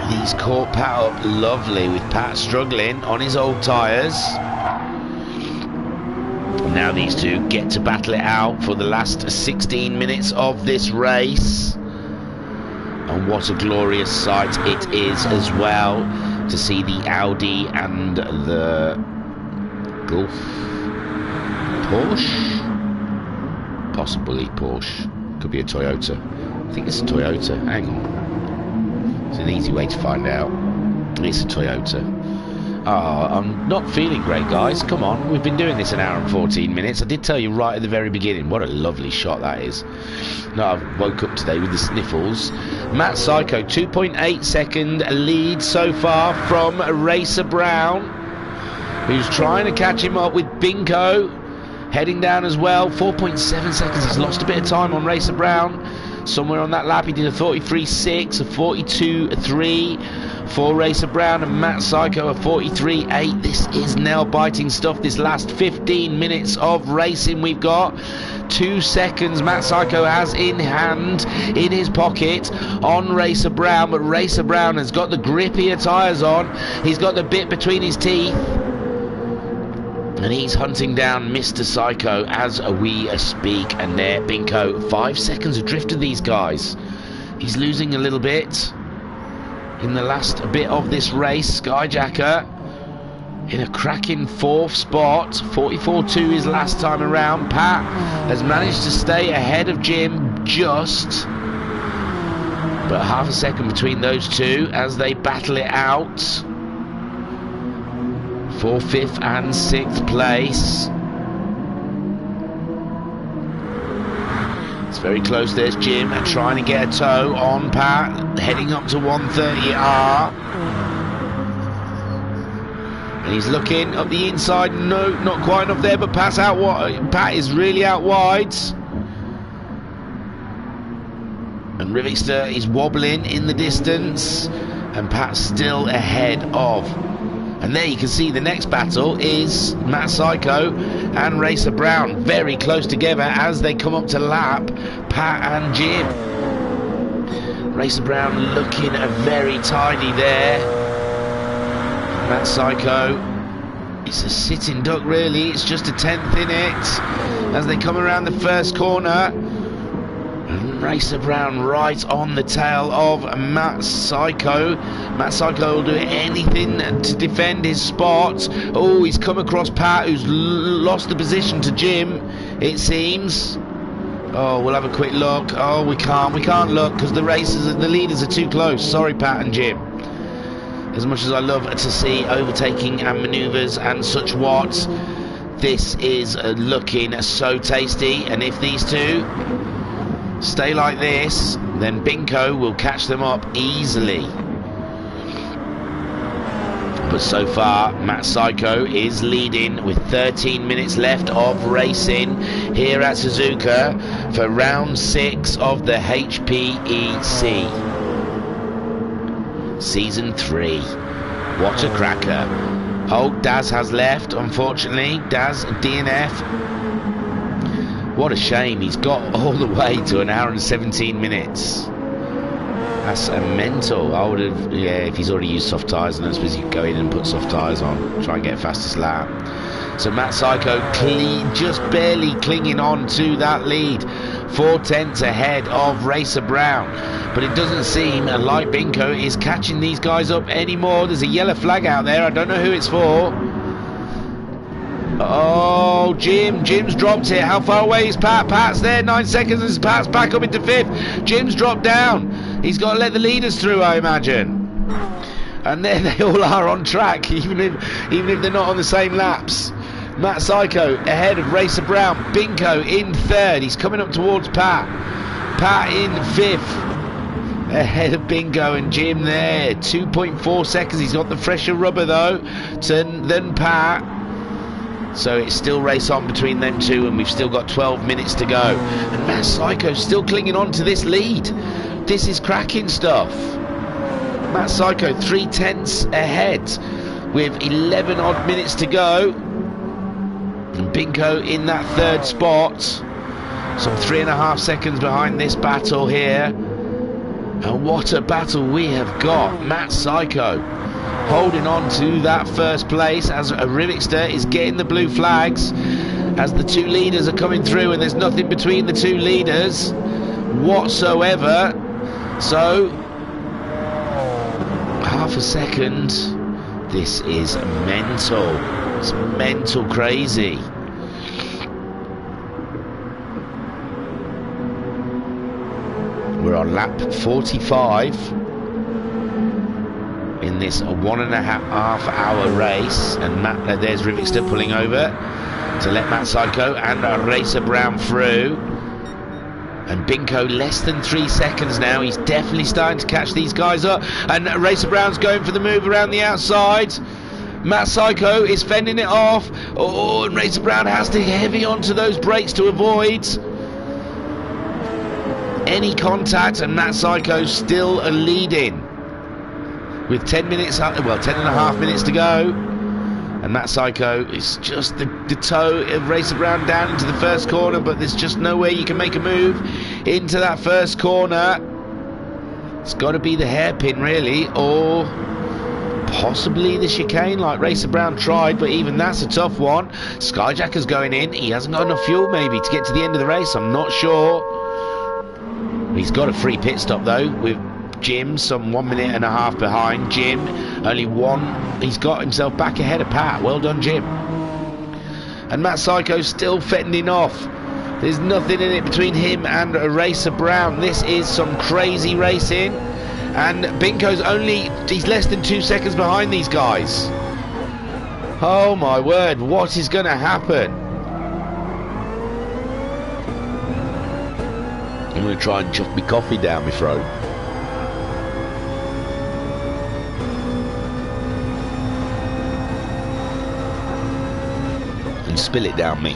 He's caught Pat up lovely, with Pat struggling on his old tyres. Now these two get to battle it out for the last 16 minutes of this race. And what a glorious sight it is as well to see the Audi and the Gulf Porsche. Possibly Porsche. Could be a Toyota. I think it's a Toyota. Hang on. It's an easy way to find out. It's a Toyota. I'm not feeling great, guys. Come on, we've been doing this an hour and 14 minutes. I did tell you right at the very beginning. What a lovely shot that is. No, I woke up today with the sniffles. Matt Psycho, 2.8 second lead so far from Racer Brown, who's trying to catch him up with Binko. Heading down as well. 4.7 seconds. He's lost a bit of time on Racer Brown. Somewhere on that lap he did a 43.6, a 42.3 for Racer Brown, and Matt Psycho a 43.8. This is nail-biting stuff. This last 15 minutes of racing we've got. 2 seconds Matt Psycho has in hand, in his pocket, on Racer Brown, but Racer Brown has got the grippier tyres on. He's got the bit between his teeth. And he's hunting down Mr. Psycho as we speak. And there, Binko, 5 seconds adrift of these guys. He's losing a little bit in the last bit of this race. Skyjacker in a cracking 4th spot. 44.2 his last time around. Pat has managed to stay ahead of Jim just. But half a second between those two as they battle it out for 5th and 6th place. It's very close. There's Jim trying to get a toe on Pat, heading up to 130R. And he's looking up the inside. No, not quite enough there, but Pat's out wide. Pat is really out wide. And Rivixter is wobbling in the distance, and Pat's still ahead of. And there you can see the next battle is Matt Psycho and Racer Brown, very close together as they come up to lap Pat and Jim. Racer Brown looking very tidy there. Matt Psycho, it's a sitting duck really, it's just a 10th in it as they come around the first corner. And Racer Brown right on the tail of Matt Psycho. Matt Psycho will do anything to defend his spot. Oh, he's come across Pat, who's lost the position to Jim, it seems. Oh, we'll have a quick look. Oh, we can't look because the leaders are too close. Sorry, Pat and Jim. As much as I love to see overtaking and manoeuvres and such what, this is looking so tasty. And if these two stay like this, then Binko will catch them up easily. But so far, Matt Psycho is leading with 13 minutes left of racing here at Suzuka for round 6 of the HPEC Season 3. What a cracker. Oh, Daz has left, unfortunately. Daz, DNF. What a shame, he's got all the way to an hour and 17 minutes. That's a mental. I would have, yeah, if he's already used soft tyres, and I suppose you could go in and put soft tyres on, try and get fastest lap. So Matt Psycho just barely clinging on to that lead, 4 tenths ahead of Racer Brown. But it doesn't seem like Binko is catching these guys up anymore. There's a yellow flag out there, I don't know who it's for. Oh, Jim's dropped it. How far away is Pat? Pat's there, 9 seconds, and Pat's back up into 5th. Jim's dropped down. He's got to let the leaders through, I imagine. And there they all are on track, even if they're not on the same laps. Matt Psycho ahead of Racer Brown. Binko in 3rd. He's coming up towards Pat. Pat in 5th. Ahead of Bingo and Jim there. 2.4 seconds. He's got the fresher rubber though than Pat. So it's still race on between them two, and we've still got 12 minutes to go. And Matt Psycho's still clinging on to this lead. This is cracking stuff. Matt Psycho 3 tenths ahead with 11 odd minutes to go. And Binko in that 3rd spot. Some 3.5 seconds behind this battle here. And what a battle we have got. Matt Psycho holding on to that 1st place as Rivixter is getting the blue flags as the 2 leaders are coming through, and there's nothing between the 2 leaders whatsoever. So half a second. This is mental. It's mental crazy. We're on lap 45 in this 1.5 hour race, and there's Rivixter pulling over to let Matt Psycho and Racer Brown through. And Binko less than 3 seconds now. He's definitely starting to catch these guys up. And Racer Brown's going for the move around the outside. Matt Psycho is fending it off. Oh, and Racer Brown has to heavy onto those brakes to avoid any contact. And Matt Psycho's still leading with 10 minutes, well, 10.5 minutes to go. And Matt Psycho is just the toe of Racer Brown down into the 1st corner, but there's just no way you can make a move into that 1st corner. It's got to be the hairpin really, or possibly the chicane like Racer Brown tried, but even that's a tough one. Skyjacker's going in. He hasn't got enough fuel maybe to get to the end of the race, I'm not sure. He's got a free pit stop though with Jim some 1.5 minutes behind. Jim only 1. He's got himself back ahead of Pat. Well done, Jim. And Matt Psycho's still fending off. There's nothing in it between him and Racer Brown. This is some crazy racing. And Binko's he's less than 2 seconds behind these guys. Oh my word, what is going to happen? I'm going to try and chuck my coffee down my throat. And spill it down me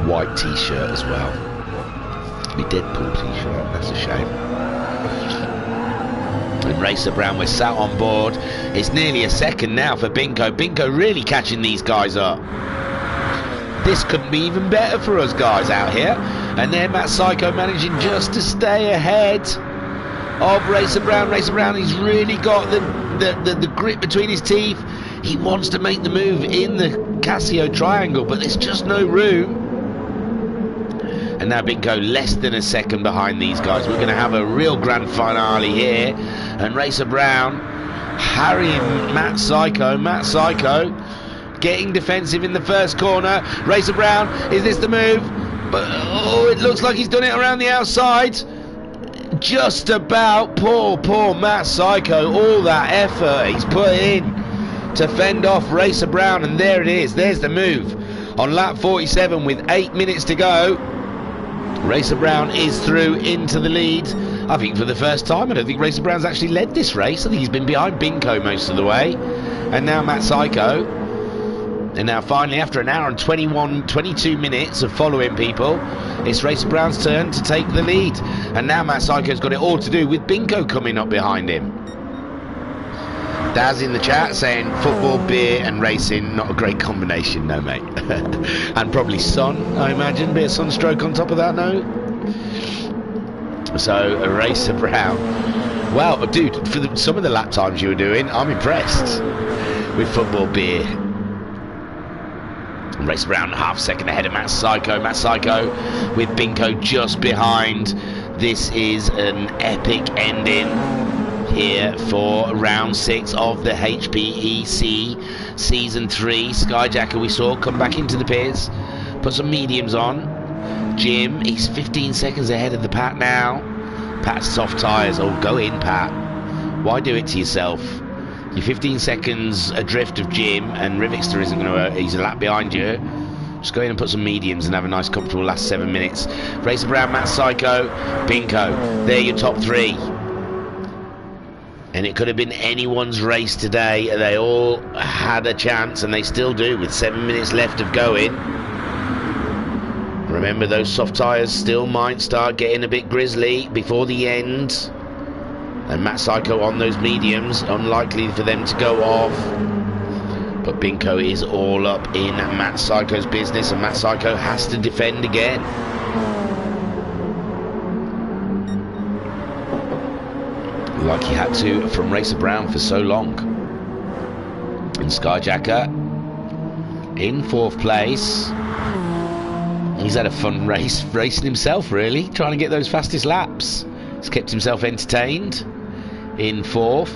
white t-shirt as well. My Deadpool t-shirt, that's a shame. And Racer Brown, we're sat on board. It's nearly a second now for Binko. Binko really catching these guys up. This couldn't be even better for us guys out here. And then Matt Psycho managing just to stay ahead. of Racer Brown. Racer Brown, he's really got the grip between his teeth. He wants to make the move in the Casio triangle, but there's just no room. And now Binko less than a second behind these guys. We're going to have a real grand finale here. And Racer Brown harrying Matt Psycho. Matt Psycho getting defensive in the first corner. Racer Brown, is this the move? But oh, it looks like he's done it around the outside. Just about. Poor Matt Psycho. All that effort he's put in to fend off Racer Brown, and there it is. There's the move on lap 47 with 8 minutes to go. Racer Brown is through into the lead. I think for the first time, I don't think Racer Brown's actually led this race. I think he's been behind Binko most of the way. And now Matt Psycho. And now finally, after an hour and 22 minutes of following people, it's Racer Brown's turn to take the lead. And now Matt Psycho's got it all to do with Binko coming up behind him. Daz in the chat saying football, beer and racing, not a great combination, no mate. And probably sun, I imagine, bit of sunstroke on top of that, no? So Racer Brown, well dude, for some of the lap times you were doing, I'm impressed with football, beer. Racer Brown half second ahead of Matt Psycho. Matt Psycho with Binko just behind. This is an epic ending here for round 6 of the HPEC Season 3. Skyjacker we saw come back into the pits, put some mediums on. Jim, he's 15 seconds ahead of the Pat now. Pat's soft tyres. Oh, go in, Pat. Why do it to yourself? You're 15 seconds adrift of Jim, and Rivixter isn't going to, he's a lap behind you. Just go in and put some mediums and have a nice comfortable last 7 minutes. Racer Brown, Matt Psycho, Binko. They're your top 3. And it could have been anyone's race today. They all had a chance, and they still do with 7 minutes left of going. Remember, those soft tyres still might start getting a bit grisly before the end. And Matt Psycho on those mediums, unlikely for them to go off. But Binko is all up in Matt Psycho's business, and Matt Psycho has to defend again. Like he had to from Racer Brown for so long. And Skyjacker in 4th place. He's had a fun race racing himself, really, trying to get those fastest laps. He's kept himself entertained in 4th.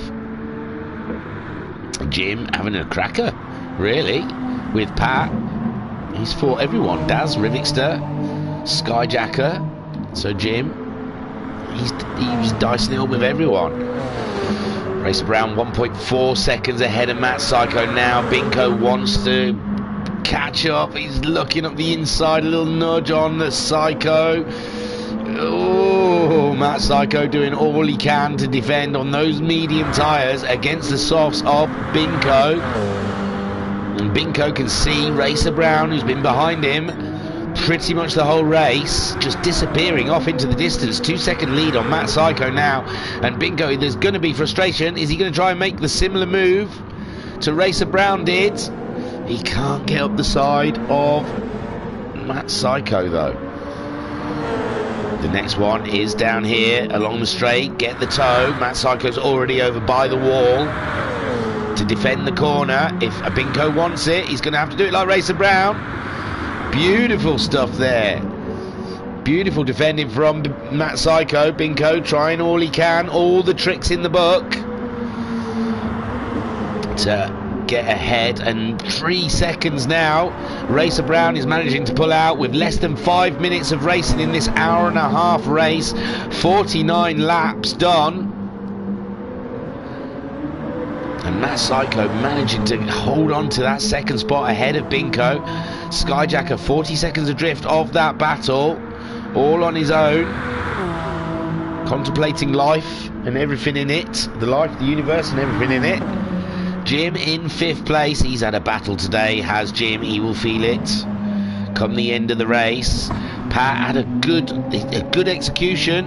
Jim having a cracker, really, with Pat. He's fought everyone. Daz, Rivixter, Skyjacker. So Jim, he was dicing it up with everyone. Racer Brown 1.4 seconds ahead of Matt Psycho now. Binko wants to catch up. He's looking up the inside, a little nudge on the Psycho. Oh, Matt Psycho doing all he can to defend on those medium tyres against the softs of Binko. And Binko can see Racer Brown, who's been behind him pretty much the whole race, just disappearing off into the distance. 2-second lead on Matt Psycho now. And Binko, there's going to be frustration. Is he going to try and make the similar move to Racer Brown did? He can't get up the side of Matt Psycho though. The next one is down here along the straight. Get the toe. Matt Psycho's already over by the wall to defend the corner. If Binko wants it, he's going to have to do it like Racer Brown. Beautiful stuff there. Beautiful defending from Matt Psycho. Binko trying all he can, all the tricks in the book to get ahead. And 3 seconds now. Racer Brown is managing to pull out with less than 5 minutes of racing in this hour-and-a-half race. 49 laps done. And Matt Psycho managing to hold on to that second spot ahead of Binko. Skyjacker 40 seconds adrift of that battle, all on his own, contemplating life and everything in it, the life, the universe and everything in it. Jim in 5th place. He's had a battle today, has Jim. He will feel it come the end of the race. Pat had a good execution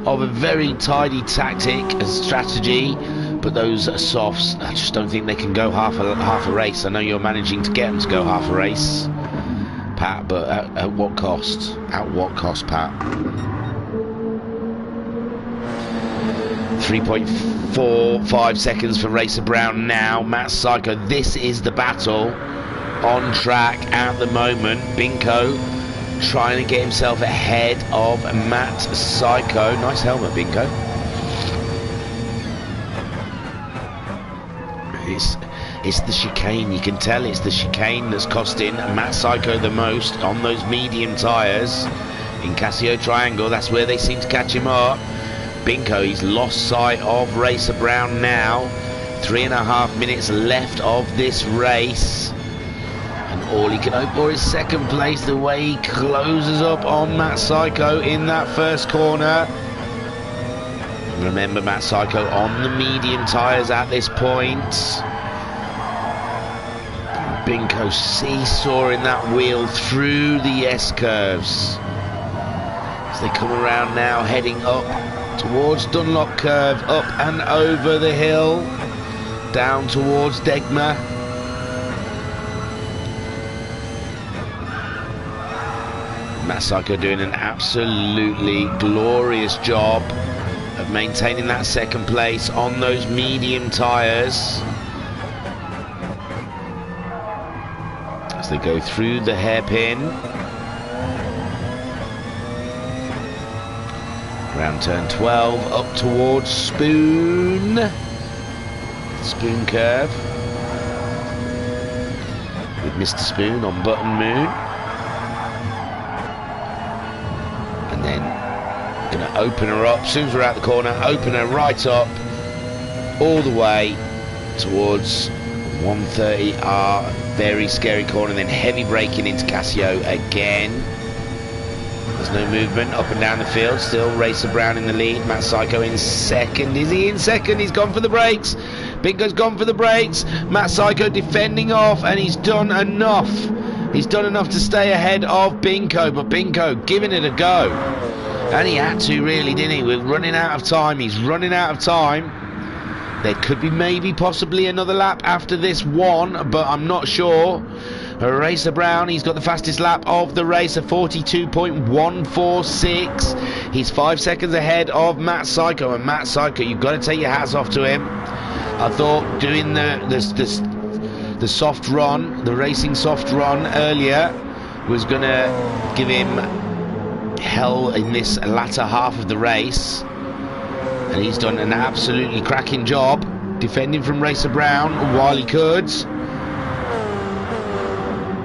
of a very tidy tactic and strategy, but those softs, I just don't think they can go half a race. I know you're managing to get them to go half a race, Pat, but at what cost? At what cost, Pat? 3.45 seconds for Racer Brown now. Matt Psycho, this is the battle on track at the moment. Binko trying to get himself ahead of Matt Psycho. Nice helmet, Binko. It's the chicane, you can tell it's the chicane that's costing Matt Psycho the most on those medium tyres. In Casio Triangle, that's where they seem to catch him up. Binko, he's lost sight of Racer Brown now. 3.5 minutes left of this race. And all he can hope for is second place, the way he closes up on Matt Psycho in that first corner. Remember, Matt Psycho on the medium tyres at this point. Binko seesawing that wheel through the S-curves. As they come around now, heading up towards Dunlop Curve, up and over the hill, down towards Degma. Matt Psycho doing an absolutely glorious job of maintaining that second place on those medium tyres. As they go through the hairpin. Around turn 12, up towards Spoon. Spoon curve. With Mr. Spoon on Button Moon. And then going to open her up. As soon as we're out the corner, open her right up. All the way towards 130R. Very scary corner, then heavy braking into Casio again. There's no movement up and down the field. Still Racer Brown in the lead. Matt Psycho in second. Is he in second? He's gone for the brakes. Binko's gone for the brakes. Matt Psycho defending off, and he's done enough. He's done enough to stay ahead of Binko, but Binko giving it a go. And he had to, really, didn't he? We're running out of time. He's running out of time. There could be maybe possibly another lap after this one, but I'm not sure. Racer Brown, he's got the fastest lap of the race, a 42.146. He's 5 seconds ahead of Matt Psycho, and Matt Psycho, you've got to take your hats off to him. I thought doing the soft run, the racing soft run earlier was going to give him hell in this latter half of the race. And he's done an absolutely cracking job defending from Racer Brown while he could.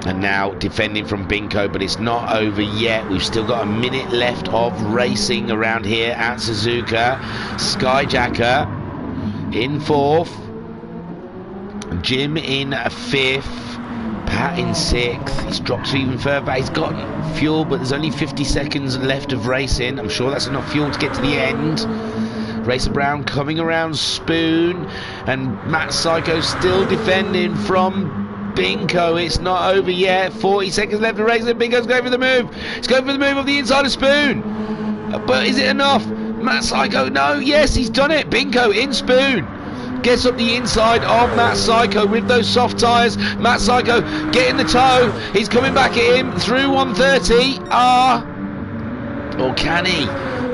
And now defending from Binko, but it's not over yet. We've still got a minute left of racing around here at Suzuka. Skyjacker in fourth. Jim in fifth. Pat in sixth. He's dropped even further back. He's got fuel, but there's only 50 seconds left of racing. I'm sure that's enough fuel to get to the end. Racer Brown coming around Spoon, and Matt Psycho still defending from Binko. It's not over yet. 40 seconds left of racing. Binko's going for the move. He's going for the move of the inside of Spoon. But is it enough? Matt Psycho, no, yes, he's done it. Binko in Spoon. Gets up the inside of Matt Psycho with those soft tyres. Matt Psycho getting the toe. He's coming back at him through 130. Or can he?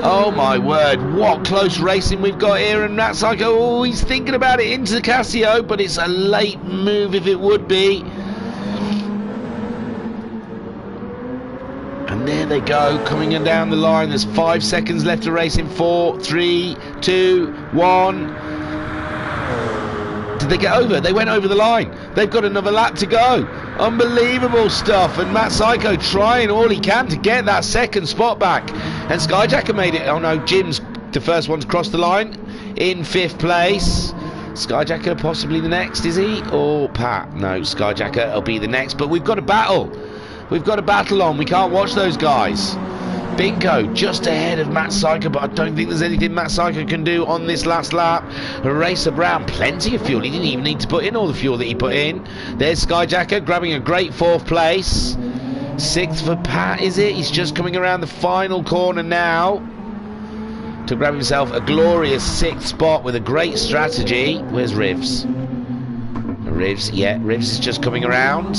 Oh my word, what close racing we've got here, and Matt Psycho, oh, he's thinking about it into the Casio, but it's a late move if it would be. And there they go, coming down the line. There's 5 seconds left to race in 4, 3, 2, 1. Did they get over? They went over the line. They've got another lap to go. Unbelievable stuff. And Matt Psycho trying all he can to get that second spot back. And Skyjacker made it. Oh no, Jim's the first one to cross the line in 5th place. Skyjacker possibly the next, is he? Or Pat? No, Skyjacker will be the next. But we've got a battle. We've got a battle on. We can't watch those guys. Binko just ahead of Matt Psycho, but I don't think there's anything Matt Psycho can do on this last lap. Racer Brown, plenty of fuel. He didn't even need to put in all the fuel that he put in. There's Skyjacker grabbing a great 4th place. 6th for Pat, is it? He's just coming around the final corner now to grab himself a glorious 6th spot with a great strategy. Where's Rivs? Rivs, yeah, Rivs is just coming around.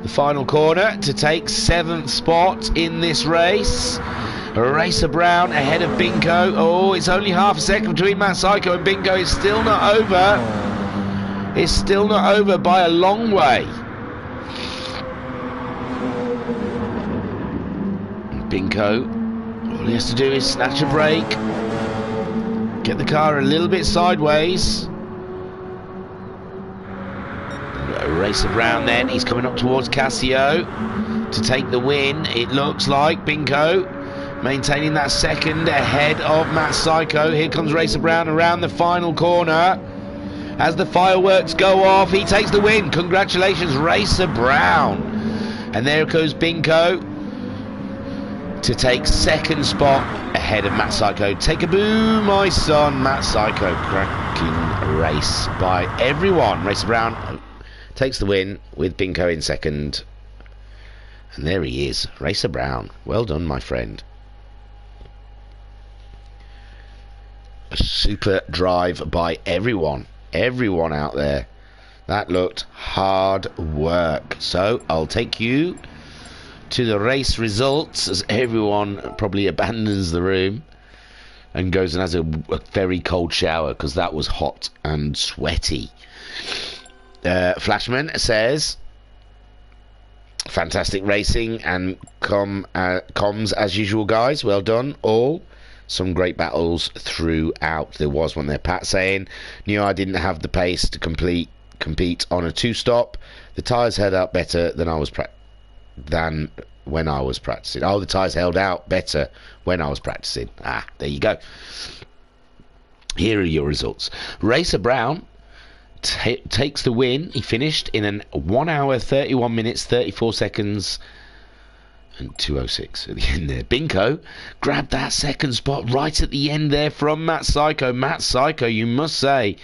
The the final corner to take 7th spot in this race. Racer Brown ahead of Binko. Oh, it's only half a second between Matt Psycho and Binko. It's still not over. It's still not over by a long way. Binko, all he has to do is snatch a break, get the car a little bit sideways. Racer Brown then, he's coming up towards Casio to take the win. It looks like Binko maintaining that second ahead of Matt Psycho. Here comes Racer Brown around the final corner. As the fireworks go off, he takes the win. Congratulations, Racer Brown. And there goes Binko to take 2nd spot ahead of Matt Psycho. Take a boo, my son. Matt Psycho, cracking race by everyone. Racer Brown takes the win with Binko in 2nd. And there he is, Racer Brown. Well done, my friend. A super drive by everyone out there. That looked hard work. So I'll take you to the race results as everyone probably abandons the room and goes and has a very cold shower because that was hot and sweaty. Flashman says, fantastic racing and comms as usual, guys. Well done all. Some great battles throughout. There was one there. Pat saying, knew I didn't have the pace to compete on a 2-stop. The tyres held out better than when I was practicing. Oh, the tyres held out better when I was practicing. Ah, there you go. Here are your results. Racer Brown takes the win. He finished in 1 hour, 31 minutes, 34 seconds and 2:06 at the end there. Binko grabbed that 2nd spot right at the end there from Matt Psycho. Matt Psycho, you must say,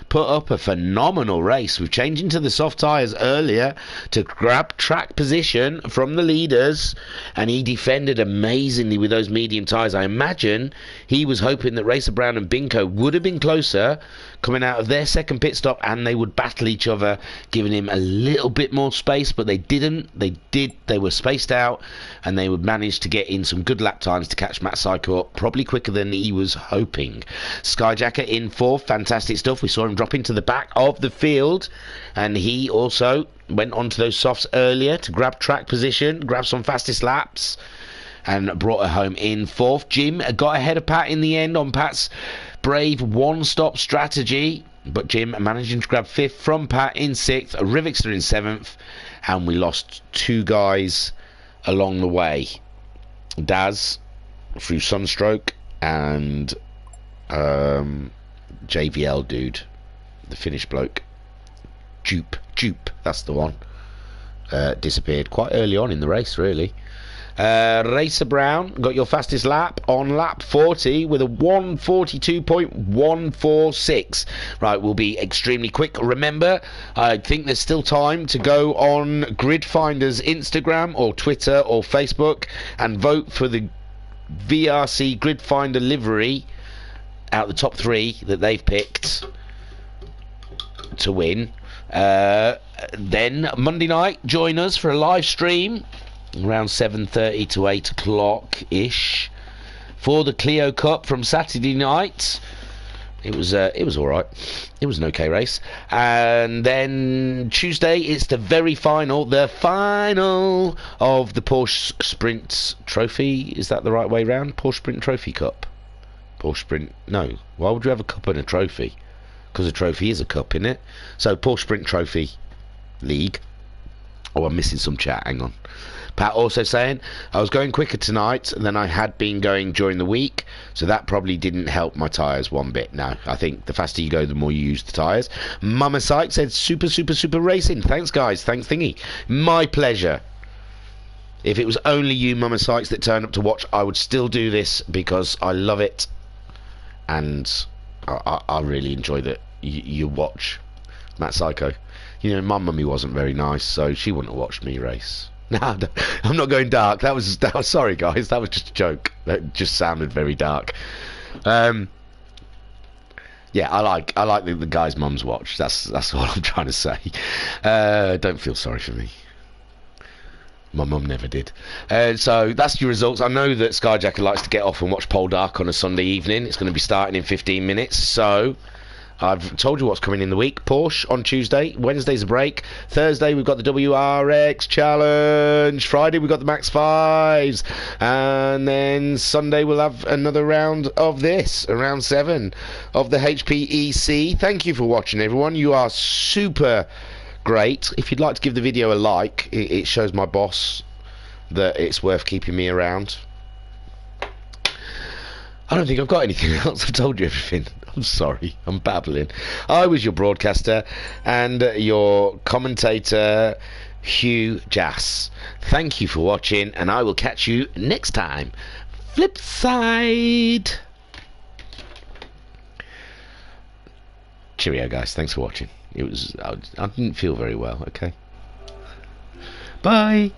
put up a phenomenal race with changing to the soft tyres earlier to grab track position from the leaders, and he defended amazingly with those medium tyres. I imagine he was hoping that Racer Brown and Binko would have been closer coming out of their 2nd pit stop and they would battle each other, giving him a little bit more space, but they didn't. They were spaced out and they would manage to get in some good lap times to catch Matt Psycho up probably quicker than he was hoping. Skyjacker in 4th, fantastic stuff. We saw him drop into the back of the field, and he also went onto those softs earlier to grab track position, grab some fastest laps, and brought her home in 4th. Jim got ahead of Pat in the end on Pat's brave 1-stop strategy, but Jim managing to grab 5th from Pat in 6th, Rivixter in 7th, and we lost 2 guys along the way. Daz through sunstroke, and JVL dude, the Finnish bloke, Jupe, that's the one, disappeared quite early on in the race, really. Racer Brown got your fastest lap on lap 40 with a 1:42.146. Right, we'll be extremely quick. Remember, I think there's still time to go on Grid Finder's Instagram or Twitter or Facebook and vote for the VRC Grid Finder livery out the top 3 that they've picked to win. Then Monday night, join us for a live stream around 7:30 to 8 o'clock ish for the Clio Cup from Saturday night. It was all right. It was an okay race. And then Tuesday, it's the very final, the final of the Porsche Sprint Trophy. Is that the right way round? Porsche Sprint Trophy Cup. Porsche Sprint. No. Why would you have a cup and a trophy? Because a trophy is a cup, isn't it? So Porsche Sprint Trophy League. Oh, I'm missing some chat. Hang on. Pat also saying, I was going quicker tonight than I had been going during the week, so that probably didn't help my tyres one bit. No, I think the faster you go, the more you use the tyres. Mama Sykes said, super racing. Thanks, guys. Thanks, Thingy. My pleasure. If it was only you, Mama Sykes, that turned up to watch, I would still do this because I love it, and I really enjoy that you watch Matt Psycho. You know, my mummy wasn't very nice, so she wouldn't have watched me race. No, I'm not going dark. That was sorry, guys. That was just a joke. That just sounded very dark. Yeah, I like the guys' mums watch. That's all I'm trying to say. Don't feel sorry for me. My mum never did. So that's your results. I know that Skyjacker likes to get off and watch Pole Dark on a Sunday evening. It's going to be starting in 15 minutes. So I've told you what's coming in the week. Porsche on Tuesday. Wednesday's a break. Thursday we've got the WRX Challenge. Friday we've got the Max 5s. And then Sunday we'll have another round of this. Round 7 of the HPEC. Thank you for watching, everyone. You are super great. If you'd like to give the video a like, it shows my boss that it's worth keeping me around. I don't think I've got anything else. I've told you everything. I'm sorry, I'm babbling. I was your broadcaster and your commentator, Hugh Jass. Thank you for watching, and I will catch you next time. Flip side. Cheerio, guys. Thanks for watching. I didn't feel very well. Okay. Bye.